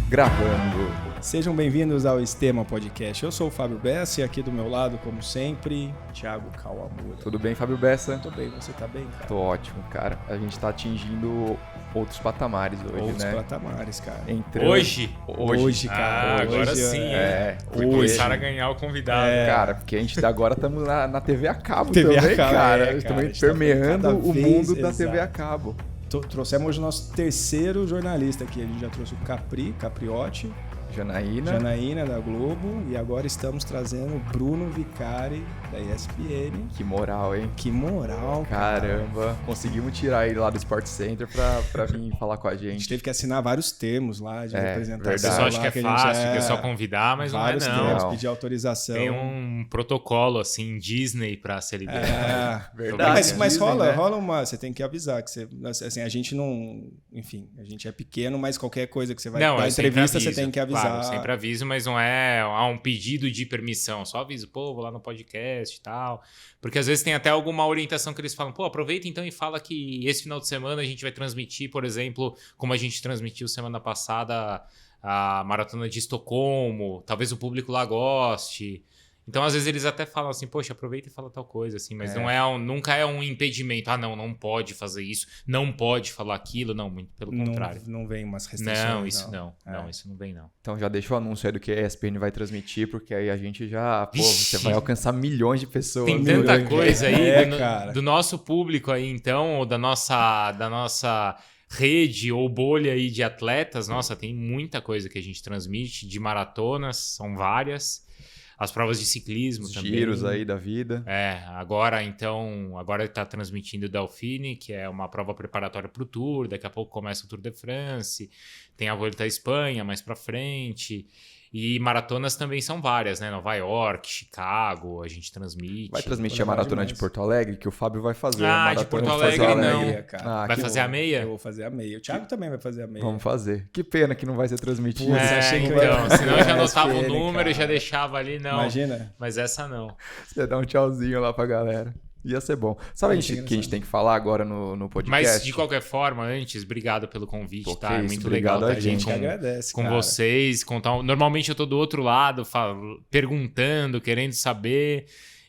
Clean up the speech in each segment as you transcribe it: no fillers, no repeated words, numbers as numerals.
Gravando. Sejam bem-vindos ao Estema Podcast. Eu sou o Fábio Bessa e aqui do meu lado, como sempre, Thiago Kawamura. Tudo bem, Fábio Bessa? Tô bem, você tá bem, cara? Tô ótimo, cara. A gente tá atingindo outros patamares hoje, Outros né? patamares, cara. Hoje, cara. Agora hoje, sim, porque começaram a ganhar o convidado. Cara, porque a gente agora estamos na TV a cabo TV também, a cabo, cara. cara. Estamos Tá permeando cada o vez, mundo da exato. TV a cabo. Trouxemos hoje o nosso terceiro jornalista aqui. A gente já trouxe o Capriotti, Janaína da Globo, e agora estamos trazendo o Bruno Vicari da ESPN. Que moral, hein? Que moral, cara. Caramba, conseguimos tirar ele lá do Sport Center pra vir falar com a A gente gente. teve que assinar vários termos lá de representação. O pessoal acha que é fácil, que é só convidar, mas não é vários termos, não. pedir autorização. Tem um protocolo, assim, Disney pra ser liberado. Verdade. Mas Dizem, rola, né? rola uma. Você tem que avisar que você. Assim, a gente não. Enfim, a gente é pequeno, mas qualquer coisa que você vai dar eu sempre entrevista, aviso, você tem que avisar. Claro, eu sempre aviso, mas não é um pedido de permissão. Só aviso, pô, vou lá no podcast e tal. Porque às vezes tem até alguma orientação que eles falam, pô, aproveita então e fala que esse final de semana a gente vai transmitir, por exemplo, como a gente transmitiu semana passada a Maratona de Estocolmo, talvez o público lá goste. Então, às vezes, eles até falam assim, poxa, aproveita e fala tal coisa, assim, mas nunca é um impedimento. Ah, não pode fazer isso, não pode falar aquilo, não, muito pelo contrário. Não vem umas restrições. Não, isso não. Isso não vem, não. Então já deixa o anúncio aí do que a ESPN vai transmitir, porque aí a gente já... Pô, você vai alcançar milhões de pessoas. Tem tanta coisa aí cara. do nosso público aí, então, ou da nossa rede ou bolha aí de atletas. Nossa, tem muita coisa que a gente transmite, de maratonas, são várias. As provas de ciclismo Os também. giros aí da vida. Agora ele está transmitindo o Dauphine, que é uma prova preparatória para o Tour. Daqui a pouco começa o Tour de France. Tem a Volta à Espanha mais para frente. E maratonas também são várias, né? Nova York, Chicago, a gente transmite. Vai transmitir a maratona de Porto Alegre, que o Fábio vai fazer. De Porto Alegre não. Vai fazer a meia? Eu vou fazer a meia. O Thiago também vai fazer a meia. Vamos fazer. Que pena que não vai ser transmitido. Senão eu já anotava o número e já deixava ali, não. Imagina. Mas essa não. Você dá um tchauzinho lá pra galera. Ia ser bom. Sabe o que a gente tem que falar agora no podcast? Mas, de qualquer forma, antes, obrigado pelo convite, tá? É muito obrigado legal a estar gente aqui agradece, com cara. vocês. Normalmente eu tô do outro lado, perguntando, querendo saber.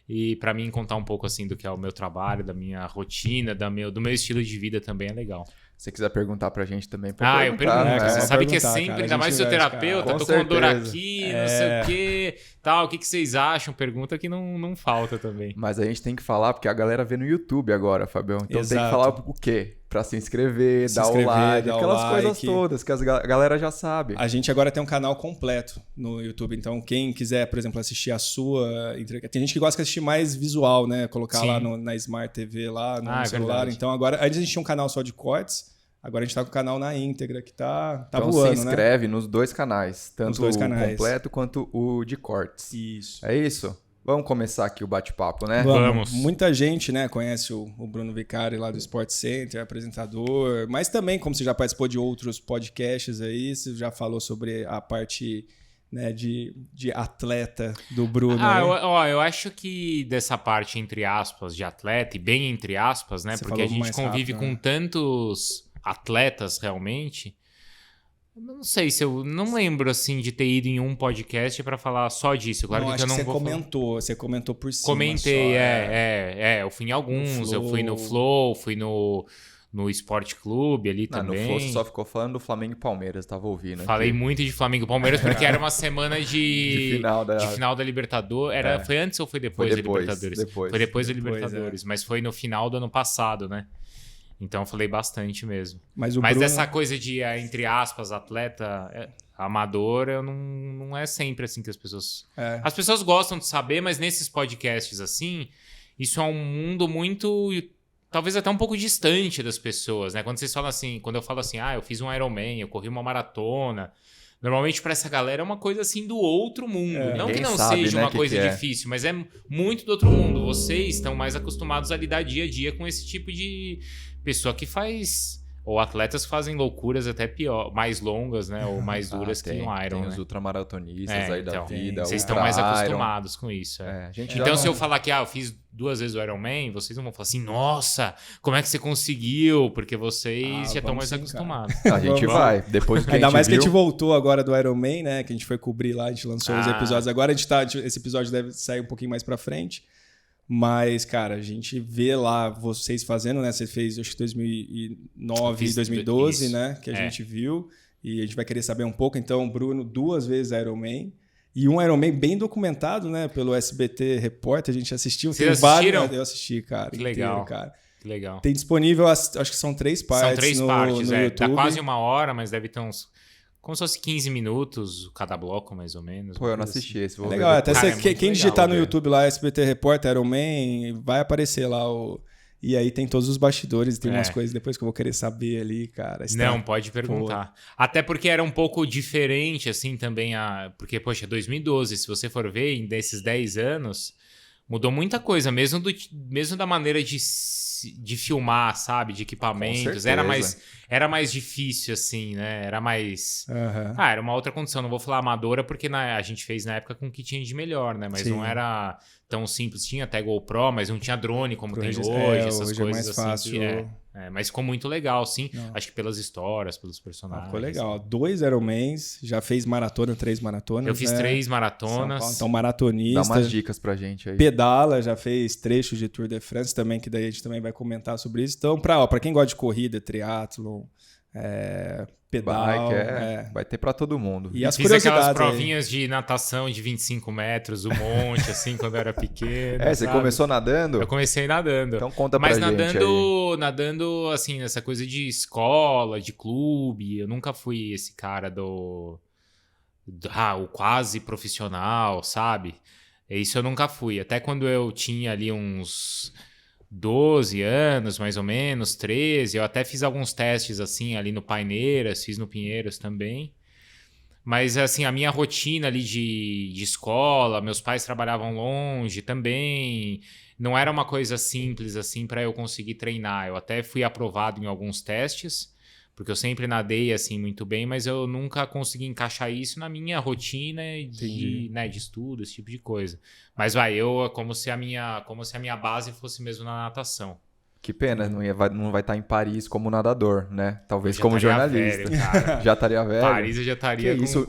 E pra mim, contar um pouco assim do que é o meu trabalho, da minha rotina, do meu estilo de vida também é legal. Se você quiser perguntar pra gente também, eu pergunto. né? Você sabe que é Perguntar, sempre, cara, ainda mais fisioterapeuta, tô com dor aqui, não sei o quê, tal. O que vocês acham? Pergunta que não falta também. Mas a gente tem que falar, porque a galera vê no YouTube agora, Fabião. Então tem que falar o quê? Pra se inscrever, dar o like, aquelas coisas todas que a galera já sabe. A gente agora tem um canal completo no YouTube, então quem quiser, por exemplo, assistir a sua... Tem gente que gosta de assistir mais visual, né? Colocar lá na Smart TV, lá no celular. Verdade. Então agora, antes a gente tinha um canal só de cortes, agora a gente tá com o canal na íntegra, que tá então voando, se inscreve nos dois canais, tanto o completo quanto o de cortes. Isso. É isso? Vamos começar aqui o bate-papo, né? Vamos. Muita gente, né, conhece o Bruno Vicari lá do Sport Center, apresentador, mas também, como você já participou de outros podcasts aí, você já falou sobre a parte, né, de atleta do Bruno. Eu acho que dessa parte, entre aspas, de atleta, e bem entre aspas, né? Você porque a gente convive rápido, com tantos atletas realmente. Eu não sei se eu não lembro assim de ter ido em um podcast pra falar só disso. Claro que eu não vou você comentou por cima. Comentei, eu fui em alguns, eu fui no Flow, fui no Esporte Clube ali também. No Flow você só ficou falando do Flamengo e Palmeiras, tava ouvindo. Falei muito de Flamengo e Palmeiras porque era uma semana de final da Libertadores. Foi antes ou foi depois da Libertadores? Foi depois da Libertadores, mas foi no final do ano passado, né? Então eu falei bastante mesmo. Mas Bruno... essa coisa de, entre aspas, atleta amador, não é sempre assim que as pessoas... As pessoas gostam de saber, mas nesses podcasts assim, isso é um mundo muito... Talvez até um pouco distante das pessoas, né? Quando eu falo assim, eu fiz um Ironman, eu corri uma maratona... Normalmente para essa galera é uma coisa assim do outro mundo. Não que não seja uma coisa difícil, mas é muito do outro mundo. Vocês estão mais acostumados a lidar dia a dia com esse tipo de pessoa que faz ou atletas que fazem loucuras até pior, mais longas, né? Ou mais duras que um Iron, tem os ultramaratonistas aí da vida. Vocês estão mais acostumados com isso. Então, se eu falar que eu fiz 2 vezes o Ironman, vocês não vão falar assim, nossa, como é que você conseguiu? Porque vocês já estão mais acostumados. A gente vai. Depois que ainda mais que a gente voltou agora do Ironman, né? Que a gente foi cobrir lá, a gente lançou os episódios. Agora esse episódio deve sair um pouquinho mais pra frente. Mas, cara, a gente vê lá vocês fazendo, né? Você fez, acho que 2009 e 2012, isso. Né? Que a gente viu. E a gente vai querer saber um pouco. Então, Bruno, 2 vezes Ironman. E um Ironman bem documentado, né? Pelo SBT Repórter. A gente assistiu. Vocês assistiram? Eu assisti, cara. Que legal. Inteiro, cara. Que legal. Tem disponível, acho que são 3 partes. São 3 partes, no YouTube. Dá quase 1 hora, mas deve ter uns... Como se fosse 15 minutos cada bloco, mais ou menos. Pô, eu não assisti esse. Vou legal, ver até quem digitar no YouTube lá, SBT Repórter, Ironman, vai aparecer lá o... E aí tem todos os bastidores, tem umas coisas depois que eu vou querer saber ali, cara. Não, pode perguntar. Até porque era um pouco diferente, assim, também. Porque, poxa, 2012, se você for ver, desses 10 anos, mudou muita coisa, mesmo da maneira de filmar, sabe? De equipamentos. Era mais difícil, assim, né? Era mais... era uma outra condição. Não vou falar amadora, porque a gente fez na época com o que tinha de melhor, né? Mas não era tão simples. Tinha até GoPro, mas não tinha drone como tem hoje. Essas hoje coisas é mais assim. fácil. Mas ficou muito legal, sim. Acho que pelas histórias, pelos personagens. Ficou legal. 2 Ironmans, já fez maratona, 3 maratonas. Eu fiz 3 maratonas. Então, maratonista. Dá umas dicas pra gente aí. Pedala, já fez trechos de Tour de France também, que daí a gente também vai comentar sobre isso. Então, pra quem gosta de corrida, triatlon, pedal... Vai ter pra todo mundo. E fiz aquelas provinhas de natação de 25 metros, um monte, assim, quando eu era pequeno. Você começou nadando? Eu comecei nadando. Então conta pra gente Mas nadando, assim, nessa coisa de escola, de clube. Eu nunca fui esse cara o quase profissional, sabe? Isso eu nunca fui. Até quando eu tinha ali uns 12 anos, mais ou menos, 13, eu até fiz alguns testes assim ali no Paineiras, fiz no Pinheiros também. Mas assim, a minha rotina ali de escola, meus pais trabalhavam longe também, não era uma coisa simples assim para eu conseguir treinar. Eu até fui aprovado em alguns testes, porque eu sempre nadei assim muito bem, mas eu nunca consegui encaixar isso na minha rotina de estudo, esse tipo de coisa. Mas como se a minha base fosse mesmo na natação. Que pena, não vai estar em Paris como nadador, né? Talvez como jornalista. Velho, cara. Já estaria velho. Paris eu já estaria com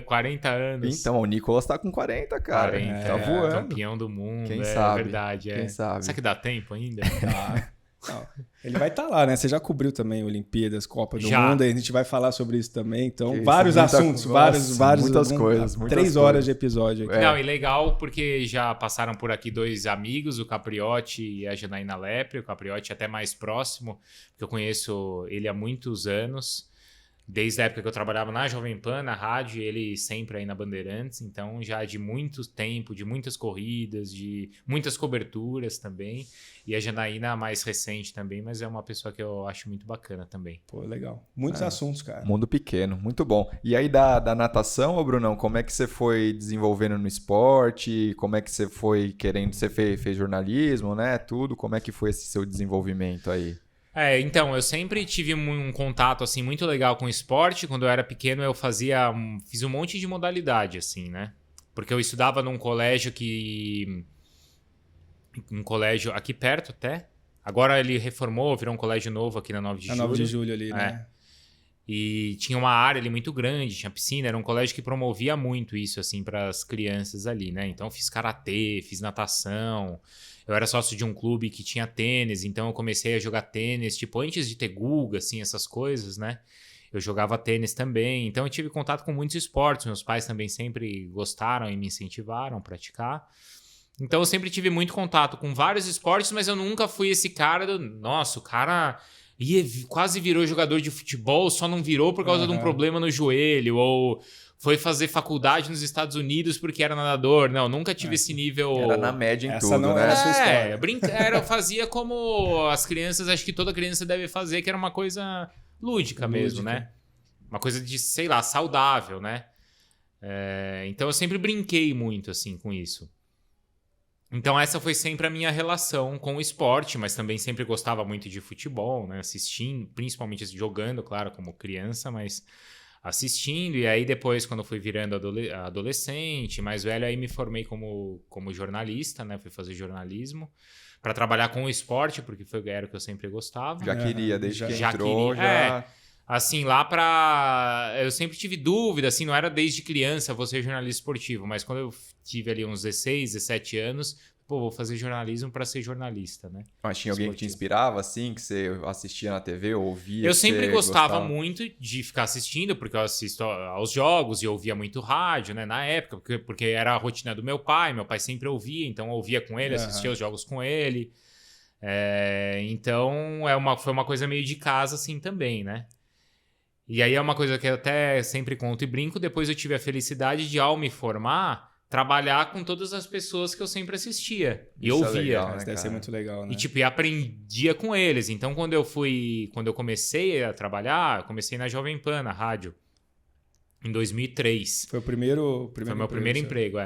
40 anos. Então, o Nicolas tá com 40, cara. 40, tá voando. Campeão do mundo. Quem sabe? É verdade. Quem sabe? Será que dá tempo ainda? Tá. Não, ele vai estar lá, né? Você já cobriu também Olimpíadas, Copa do Mundo, e a gente vai falar sobre isso também. Então, vários assuntos, vários muitas coisas. 3 horas de episódio aqui. Não, e legal porque já passaram por aqui 2 amigos, o Capriotti e a Janaína Lepre. O Capriotti é até mais próximo, porque eu conheço ele há muitos anos. Desde a época que eu trabalhava na Jovem Pan, na rádio, ele sempre aí na Bandeirantes. Então, já de muito tempo, de muitas corridas, de muitas coberturas também. E a Janaína mais recente também, mas é uma pessoa que eu acho muito bacana também. Pô, legal. Muitos assuntos, cara. Mundo pequeno, muito bom. E aí da natação, ô Brunão, como é que você foi desenvolvendo no esporte? Como é que você foi querendo... Você fez jornalismo, né? Tudo. Como é que foi esse seu desenvolvimento aí? Então, eu sempre tive um contato, assim, muito legal com o esporte. Quando eu era pequeno, eu fiz um monte de modalidade, assim, né? Porque eu estudava num colégio um colégio aqui perto até. Agora ele reformou, virou um colégio novo aqui na 9 de Julho. Na 9 de Julho ali, né? E tinha uma área ali muito grande, tinha piscina. Era um colégio que promovia muito isso, assim, para as crianças ali, né? Então, eu fiz karatê, fiz natação... Eu era sócio de um clube que tinha tênis, então eu comecei a jogar tênis, tipo, antes de ter Guga, assim, essas coisas, né? Eu jogava tênis também, então eu tive contato com muitos esportes. Meus pais também sempre gostaram e me incentivaram a praticar. Então eu sempre tive muito contato com vários esportes, mas eu nunca fui esse cara nossa, o cara quase virou jogador de futebol, só não virou por causa de um problema no joelho, ou... foi fazer faculdade nos Estados Unidos porque era nadador. Não, nunca tive esse nível... Era na média em essa tudo, não né? Era a sua história. Eu fazia como as crianças, acho que toda criança deve fazer, que era uma coisa lúdica mesmo, né? Uma coisa de, sei lá, saudável, né? Então eu sempre brinquei muito, assim, com isso. Então essa foi sempre a minha relação com o esporte, mas também sempre gostava muito de futebol, né? Assistindo, principalmente jogando, claro, como criança, mas assistindo. E aí depois, quando eu fui virando adolescente, mais velho, aí me formei como jornalista, né? Fui fazer jornalismo para trabalhar com o esporte, porque era o que eu sempre gostava. Já queria, desde que Já entrou, queria. já... Assim, eu sempre tive dúvida, assim, não era desde criança vou ser jornalista esportivo, mas quando eu tive ali uns 16, 17 anos, vou fazer jornalismo para ser jornalista, né? Mas tinha alguém que te inspirava, assim, que você assistia na TV, ou ouvia? Eu sempre gostava muito de ficar assistindo, porque eu assisto aos jogos e ouvia muito rádio, né, na época, porque era a rotina do meu pai sempre ouvia, então eu ouvia com ele, assistia os jogos com ele. Então, foi uma coisa meio de casa, assim, também, né? E aí é uma coisa que eu até sempre conto e brinco. Depois eu tive a felicidade de, ao me formar, trabalhar com todas as pessoas que eu sempre assistia e Isso ouvia. é legal, né, Deve cara? ser muito legal, né? E aprendia com eles. Então, quando eu comecei a trabalhar, eu comecei na Jovem Pan, na rádio, em 2003. Foi o primeiro Foi meu primeiro emprego,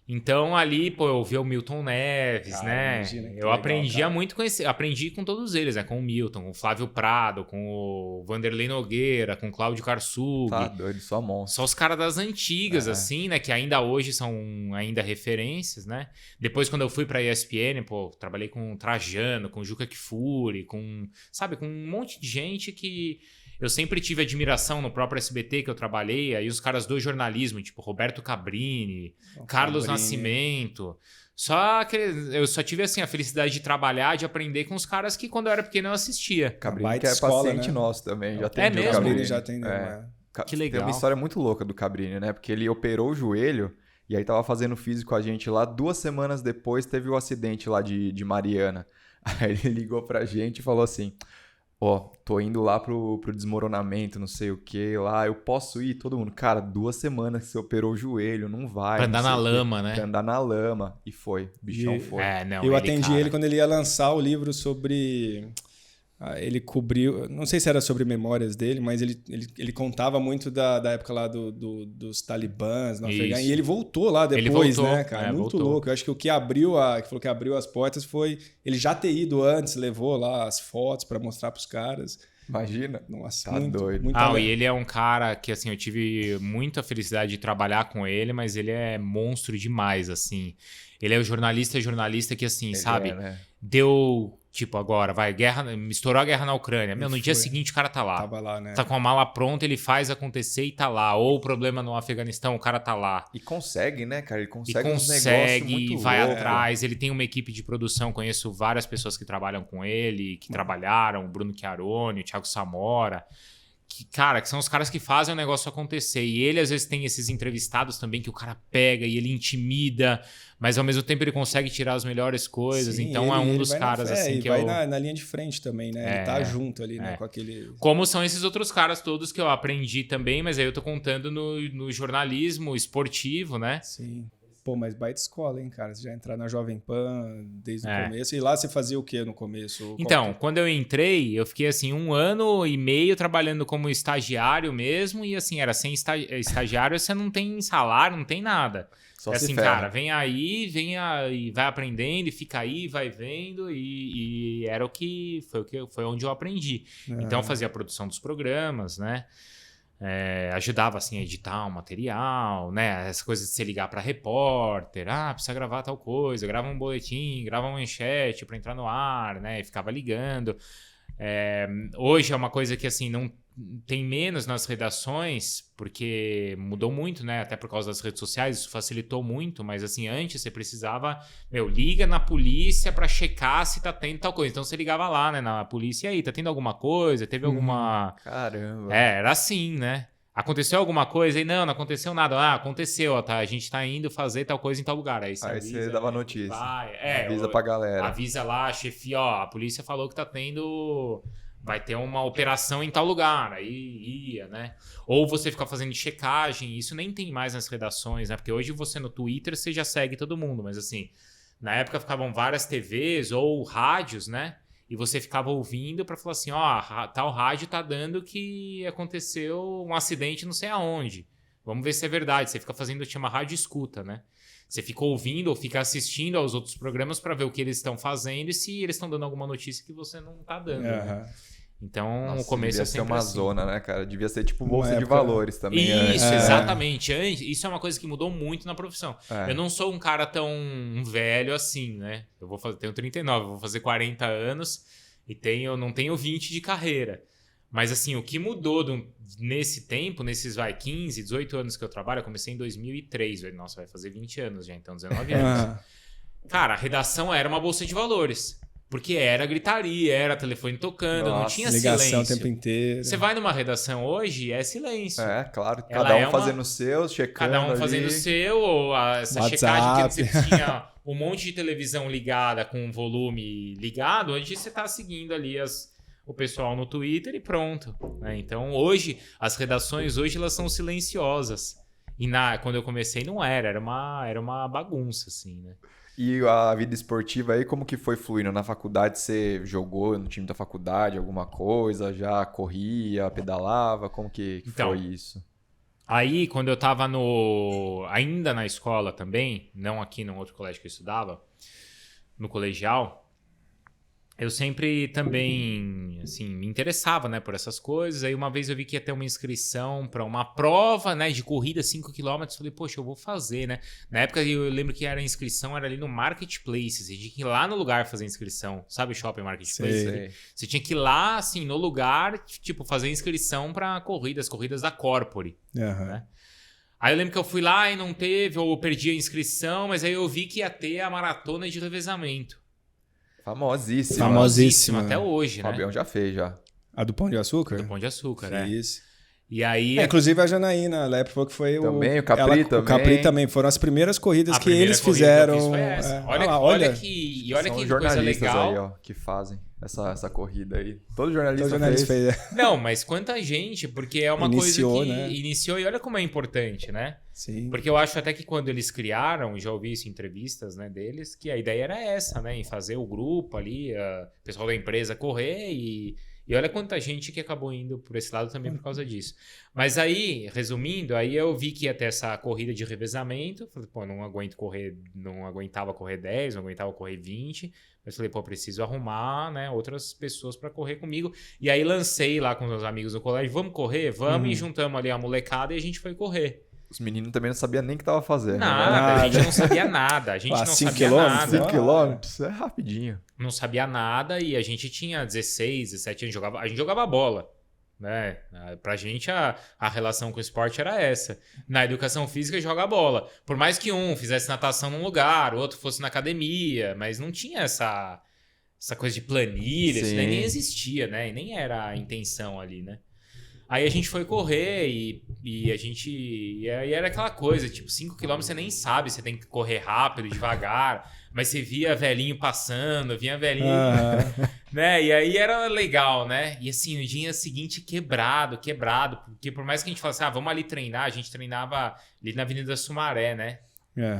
Então, ali, eu vi o Milton Neves, né? Imagina, Eu aprendia muito aprendi com todos eles, né? Com o Milton, com o Flávio Prado, com o Vanderlei Nogueira, com o Cláudio Karsug. Tá doido, só monstro. Só os caras das antigas, assim, né? Que ainda hoje são ainda referências, né? Depois, quando eu fui pra ESPN, trabalhei com o Trajano, com o Juca Kfouri, com um monte de gente que eu sempre tive admiração no próprio SBT que eu trabalhei. Aí os caras do jornalismo, tipo Roberto Cabrini, Carlos Nascimento. Eu só tive, assim, a felicidade de trabalhar, de aprender com os caras que, quando eu era pequeno, eu assistia. Cabrini, que é paciente nosso também. Já atendeu mesmo? o Cabrini. Já atendeu, Que legal. Tem uma história muito louca do Cabrini, né? Porque ele operou o joelho e aí tava fazendo físico com a gente lá. 2 semanas depois teve o acidente lá de Mariana. Aí ele ligou pra gente e falou assim... tô indo lá pro desmoronamento, não sei o que lá, eu posso ir? Todo mundo, cara, 2 semanas que você operou o joelho, não vai. Pra andar na lama, né? Pra andar na lama. E foi, o bichão foi. Eu atendi ele quando ele ia lançar o livro sobre... Ele cobriu, não sei se era sobre memórias dele, mas ele contava muito da época lá dos talibãs no Afeganistão. E ele voltou lá depois, né, cara? Muito louco. Eu acho que o que falou que abriu as portas foi ele já ter ido antes, levou lá as fotos para mostrar pros caras. Imagina. Nossa, tá doido. E ele é um cara que, assim, eu tive muita felicidade de trabalhar com ele, mas ele é monstro demais, assim. Ele é o jornalista que, assim, sabe? né? Deu... Tipo, agora, estourou a guerra na Ucrânia. No dia seguinte o cara tá lá. Tava lá, né? Tá com a mala pronta, ele faz acontecer e tá lá. Ou o problema no Afeganistão, o cara tá lá. E consegue, né, cara? Ele consegue uns negócios muito vai atrás. Ele tem uma equipe de produção, conheço várias pessoas que trabalham com ele, que trabalharam, o Bruno Chiaroni, o Thiago Samora. Que são os caras que fazem o negócio acontecer. E ele, às vezes, tem esses entrevistados também que o cara pega e ele intimida, mas ao mesmo tempo ele consegue tirar as melhores coisas. Sim, então é um dos caras, assim, que vai na linha de frente também, né? Ele tá junto ali, né? Com aquele... Como são esses outros caras todos que eu aprendi também, mas aí eu tô contando no jornalismo esportivo, né? Sim. Pô, mas baita escola, hein, cara? Você já entrar na Jovem Pan desde o começo. E lá você fazia o quê no começo? Então, quando eu entrei, eu fiquei, assim, 1 ano e meio trabalhando como estagiário mesmo. E, assim, era sem estagiário, você não tem salário, não tem nada. Só assim, cara, vem aí, e vai aprendendo, e fica aí, vai vendo. E era foi onde eu aprendi. Então, eu fazia a produção dos programas, né? Ajudava, assim, a editar o material, né? As coisas de você ligar para repórter, precisa gravar tal coisa, grava um boletim, grava uma manchete para entrar no ar, né? E ficava ligando. Hoje é uma coisa que, assim, não tem menos nas redações, porque mudou muito, né? Até por causa das redes sociais, isso facilitou muito, mas, assim, antes você precisava, liga na polícia para checar se tá tendo tal coisa. Então você ligava lá, né, na polícia, e aí, tá tendo alguma coisa? Teve alguma... Caramba. Era assim, né? Aconteceu alguma coisa? E não aconteceu nada. Aconteceu, tá? A gente tá indo fazer tal coisa em tal lugar. Aí você dava notícia. Avisa pra galera. Avisa lá, chefia, a polícia falou que tá tendo... Vai ter uma operação em tal lugar. Aí ia, né? Ou você fica fazendo checagem. Isso nem tem mais nas redações, né? Porque hoje você no Twitter, você já segue todo mundo. Mas, assim, na época ficavam várias TVs ou rádios, né? E você ficava ouvindo para falar assim, tal rádio tá dando que aconteceu um acidente não sei aonde. Vamos ver se é verdade. Você fica fazendo, chama rádio escuta, né? Você fica ouvindo ou fica assistindo aos outros programas para ver o que eles estão fazendo e se eles estão dando alguma notícia que você não tá dando, né? Então, Nossa, o começo devia é ser sempre uma assim. zona, né, cara? Devia ser tipo bolsa de época- valores também. Isso, antes. exatamente. Isso é uma coisa que mudou muito na profissão. É. Eu não sou um cara tão velho assim, né? Tenho 39, eu vou fazer 40 anos e não tenho 20 de carreira. Mas assim, o que mudou nesse tempo, nesses 15, 18 anos que eu trabalho, eu comecei em 2003, nossa, vai fazer 20 anos já, então 19 anos. Cara, a redação era uma bolsa de valores. Porque era gritaria, era telefone tocando, não tinha ligação silêncio. o tempo inteiro. Você vai numa redação hoje, é silêncio. É, claro. Ela Cada um é uma- fazendo o seu, checando Cada um ali. fazendo o seu, ou essa WhatsApp. checagem que você tinha um monte de televisão ligada com volume ligado, hoje você está seguindo ali o pessoal no Twitter e pronto. Né? Então hoje, as redações hoje elas são silenciosas. E quando eu comecei não era uma bagunça, assim, né? E a vida esportiva aí, como que foi fluindo? Na faculdade você jogou no time da faculdade alguma coisa? Já corria, pedalava? Como que Então, foi isso? Aí, quando eu tava ainda na escola também, não aqui no outro colégio que eu estudava, no colegial, eu sempre também, assim, me interessava, né, por essas coisas. Aí uma vez eu vi que ia ter uma inscrição para uma prova, né, de corrida 5 km. Falei, poxa, eu vou fazer, né? Na época eu lembro que a inscrição era ali no Marketplace. Você tinha que ir lá no lugar fazer a inscrição. Sabe o Shopping Marketplace? Sei. Você tinha que ir lá, assim, no lugar, tipo, fazer a inscrição para corridas da Corpore. Né? Aí eu lembro que eu fui lá e não teve, ou eu perdi a inscrição, mas aí eu vi que ia ter a maratona de revezamento. Famosíssima. Famosíssima. Até hoje, O né? Fabião já fez, já. A do Pão de Açúcar? Do Pão de Açúcar, né? Isso. E aí... Inclusive a Janaína, ela falou que foi Também, o Capri também. O Capri também. Foram as primeiras corridas a que primeira eles corrida fizeram. que eu fiz foi essa. É. Olha que São coisa jornalistas legal. aí, ó, que fazem essa corrida aí. Todo jornalista, Então, o jornalista fez. fez. Não, mas quanta gente, porque é uma Iniciou, coisa que né? iniciou e olha como é importante, né? Sim. Porque eu acho até que quando eles criaram, já ouvi isso em entrevistas, né, deles, que a ideia era essa, né? Em fazer o grupo ali, o pessoal da empresa correr e olha quanta gente que acabou indo por esse lado também por causa disso. Mas aí, resumindo, aí eu vi que ia ter essa corrida de revezamento. Falei, pô, não aguentava correr 10, não aguentava correr 20. Mas falei, pô, preciso arrumar, né, outras pessoas para correr comigo. E aí lancei lá com os meus amigos do colégio, vamos correr? Vamos, e juntamos ali a molecada e a gente foi correr. Os meninos também não sabiam nem o que tava fazendo. Nada, a gente não sabia nada. A gente não 5 sabia quilômetros, nada. 5 quilômetros é rapidinho. Não sabia nada e a gente tinha 16, 17 anos, a gente jogava bola. Né? Pra gente a relação com o esporte era essa. Na educação física joga bola. Por mais que um fizesse natação num lugar, o outro fosse na academia, mas não tinha essa coisa de planilha, isso daí nem existia, né? E nem era a intenção ali, né? Aí a gente foi correr e a gente... E aí era aquela coisa, tipo, 5 km você nem sabe, você tem que correr rápido, devagar, mas você via velhinho passando, via velhinho... né? E aí era legal, né? E assim, o dia seguinte quebrado, porque por mais que a gente falasse, vamos ali treinar, a gente treinava ali na Avenida Sumaré, né?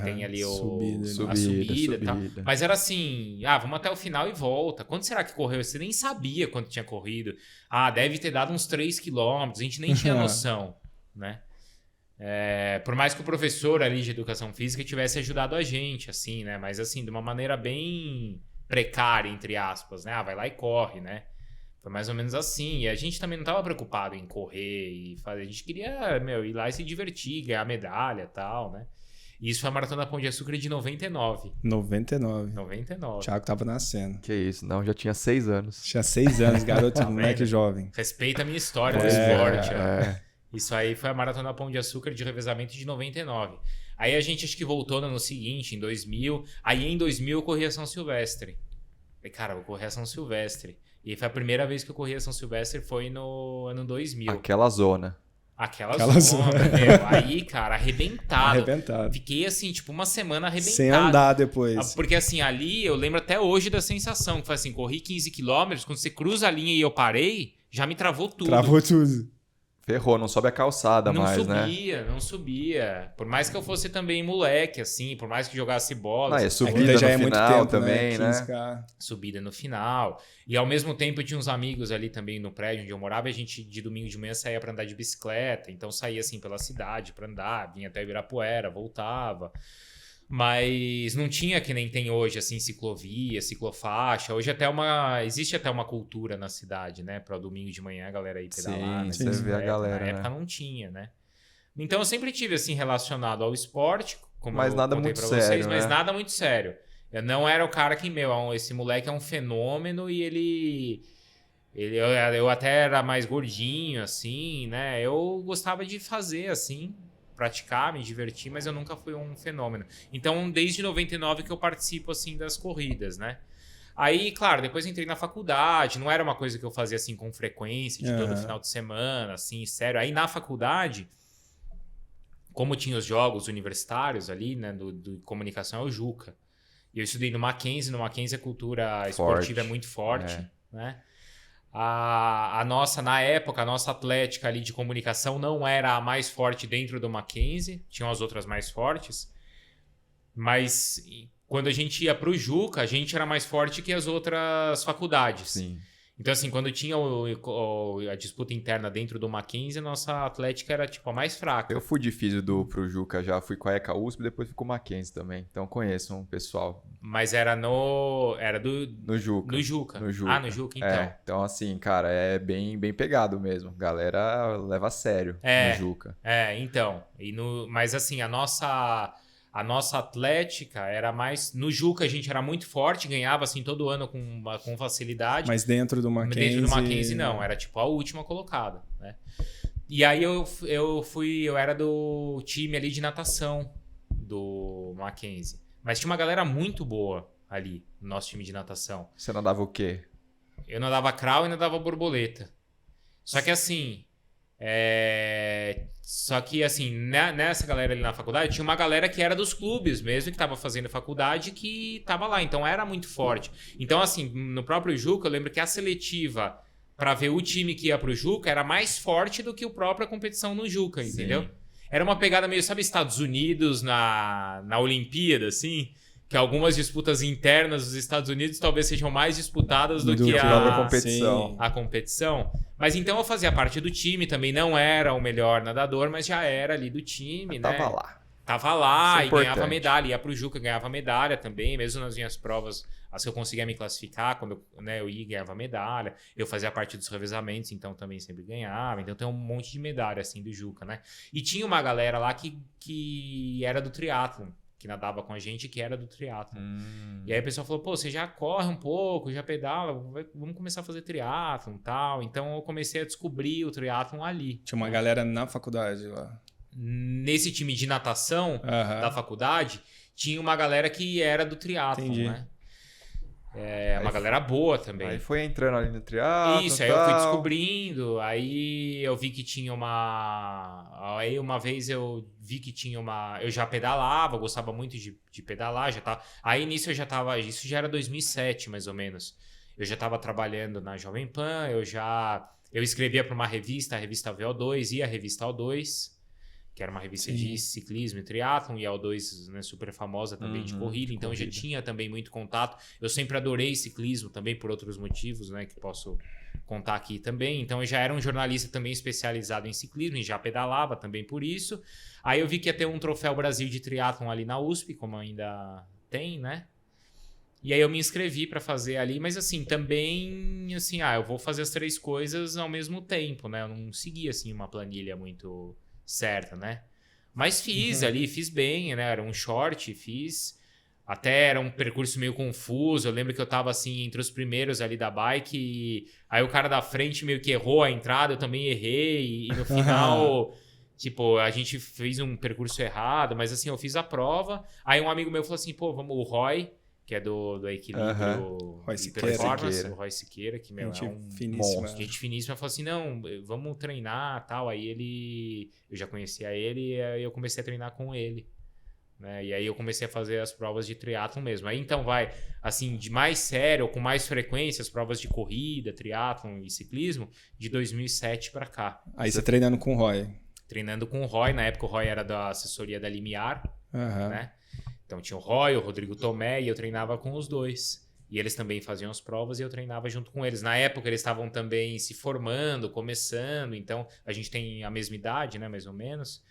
Tem ali a subida e tal. Mas era assim, vamos até o final e volta. Quanto será que correu? Você nem sabia quanto tinha corrido. Deve ter dado uns 3 quilômetros. A gente nem tinha noção, né? Por mais que o professor ali de educação física tivesse ajudado a gente, assim, né? Mas assim, de uma maneira bem precária, entre aspas, né? Vai lá e corre, né? Foi mais ou menos assim. E a gente também não estava preocupado em correr e fazer. A gente queria, ir lá e se divertir, ganhar medalha e tal, né? E isso foi a Maratona Pão de Açúcar de 99. 99. O Thiago tava nascendo. Que isso, não, já tinha 6 anos. Tinha 6 anos, garoto, moleque jovem. Respeita a minha história do esporte. Isso aí foi a Maratona Pão de Açúcar de revezamento de 99. Aí a gente acho que voltou no ano seguinte, em 2000. Aí em 2000 eu corri a São Silvestre. Falei, cara, eu vou correr a São Silvestre. E foi a primeira vez que eu corri a São Silvestre, foi no ano 2000. Aquela zona. Aquela zona. Aí, cara, arrebentado. Fiquei assim, tipo, uma semana arrebentado. Sem andar depois. Porque assim, ali eu lembro até hoje da sensação, que foi assim, corri 15 km, quando você cruza a linha e eu parei, já me travou tudo. Ferrou, não sobe a calçada Não mais, né? subia, não subia. Por mais que eu fosse também moleque, assim, por mais que jogasse bola, Ah, é essas subida Aquilo no já é muito final tempo, também, né? 15K. subida no final. E ao mesmo tempo eu tinha uns amigos ali também no prédio onde eu morava, e a gente de domingo de manhã saía pra andar de bicicleta, então saía assim pela cidade pra andar, vinha até Ibirapuera, voltava. Mas não tinha que nem tem hoje, assim, ciclovia, ciclofaixa. Hoje existe até uma cultura na cidade, né? Para o domingo de manhã a galera ir pedalar, né? Sim, você vê a galera, Na época né? não tinha, né? Então eu sempre tive, assim, relacionado ao esporte, como Mas eu nada contei muito pra vocês, sério, mas né? nada muito sério. Eu não era o cara que, esse moleque é um fenômeno e eu até era mais gordinho, assim, né? Eu gostava de fazer, assim, praticar, me divertir, mas eu nunca fui um fenômeno. Então, desde 99 que eu participo, assim, das corridas, né? Aí, claro, depois entrei na faculdade, não era uma coisa que eu fazia, assim, com frequência, de todo final de semana, assim, sério. Aí, na faculdade, como tinha os jogos universitários ali, né, do comunicação, é o Juca. E eu estudei no Mackenzie a cultura esportiva é muito forte, né? Na época, a nossa atlética ali de comunicação não era a mais forte dentro do Mackenzie, tinham as outras mais fortes, mas quando a gente ia pro Juca, a gente era mais forte que as outras faculdades. Sim. Então, assim, quando tinha a disputa interna dentro do Mackenzie, a nossa atlética era, tipo, a mais fraca. Eu fui de físio pro Juca já, fui com a ECA USP, depois fui com o Mackenzie também. Então conheço um pessoal. Mas era no Juca. No Juca. No Juca. Ah, no Juca, então. Então assim, cara, é bem pegado mesmo. Galera leva a sério no Juca. Então. Mas assim, a nossa atlética era mais... No Juca a gente era muito forte, ganhava assim todo ano com facilidade. Mas dentro do Mackenzie... Dentro do Mackenzie não, era tipo a última colocada, né? E aí eu era do time ali de natação do Mackenzie. Mas tinha uma galera muito boa ali no nosso time de natação. Você nadava o quê? Eu nadava crawl e nadava borboleta. Só que assim... Só que assim, nessa galera ali na faculdade, tinha uma galera que era dos clubes mesmo, que tava fazendo faculdade, que tava lá, então era muito forte. Então assim, no próprio Juca, eu lembro que a seletiva pra ver o time que ia pro Juca era mais forte do que a própria competição no Juca, entendeu? Sim. Era uma pegada meio, sabe, Estados Unidos na Olimpíada, assim? Que algumas disputas internas dos Estados Unidos talvez sejam mais disputadas do que a competição. A competição. Mas então eu fazia parte do time, também não era o melhor nadador, mas já era ali do time, né? Tava lá. Tava lá Isso é e ganhava importante. medalha. Ia pro Juca, ganhava medalha também, mesmo nas minhas provas, as que eu conseguia me classificar, quando eu ia e ganhava medalha. Eu fazia parte dos revezamentos, então também sempre ganhava. Então tem um monte de medalha, assim, do Juca, né? E tinha uma galera lá que era do triatlon, que nadava com a gente, que era do triatlon. E aí a pessoa falou, pô, você já corre um pouco, já pedala, vamos começar a fazer triatlon e tal. Então eu comecei a descobrir o triatlon ali. Tinha uma galera na faculdade lá. Nesse time de natação da faculdade, tinha uma galera que era do triatlon, né? Uma galera boa também. Aí foi entrando ali no triatlon. Isso, aí eu fui descobrindo, aí eu vi que tinha Aí uma vez eu vi que tinha eu já pedalava, gostava muito de pedalar, já tava... Aí nisso eu já tava... Isso já era 2007, mais ou menos. Eu já tava trabalhando na Jovem Pan, eu escrevia para uma revista, a revista VO2 e a revista O2, que era uma revista de ciclismo e triatlon, e a O2, né, super famosa também de corrida, então eu já tinha também muito contato. Eu sempre adorei ciclismo também por outros motivos, né, que posso contar aqui também. Então eu já era um jornalista também especializado em ciclismo e já pedalava também por isso. Aí eu vi que ia ter um Troféu Brasil de triatlon ali na USP, como ainda tem, né? E aí eu me inscrevi para fazer ali, mas assim, também, assim, eu vou fazer as três coisas ao mesmo tempo, né? Eu não segui, assim, uma planilha muito certa, né? Mas fiz ali, fiz bem, né? Era um short, fiz. Até era um percurso meio confuso. Eu lembro que eu tava, assim, entre os primeiros ali da bike. Aí o cara da frente meio que errou a entrada, eu também errei. E no final, tipo, a gente fez um percurso errado. Mas, assim, eu fiz a prova. Aí um amigo meu falou assim, pô, vamos, o Roy, que é do Equilíbrio e Performance, o Roy Siqueira, que meu, é um finíssima. Gente finíssima, falou assim, não, vamos treinar, tal. Aí eu já conhecia ele, e aí eu comecei a treinar com ele, né? E aí eu comecei a fazer as provas de triatlon mesmo. Aí então vai, assim, de mais sério, ou com mais frequência, as provas de corrida, triatlon e ciclismo, de 2007 para cá. Aí você treinando com o Roy. Treinando com o Roy, na época o Roy era da assessoria da Limiar, né? Então tinha o Roy, o Rodrigo Tomé, e eu treinava com os dois. E eles também faziam as provas e eu treinava junto com eles. Na época eles estavam também se formando, começando, então a gente tem a mesma idade, né, mais ou menos.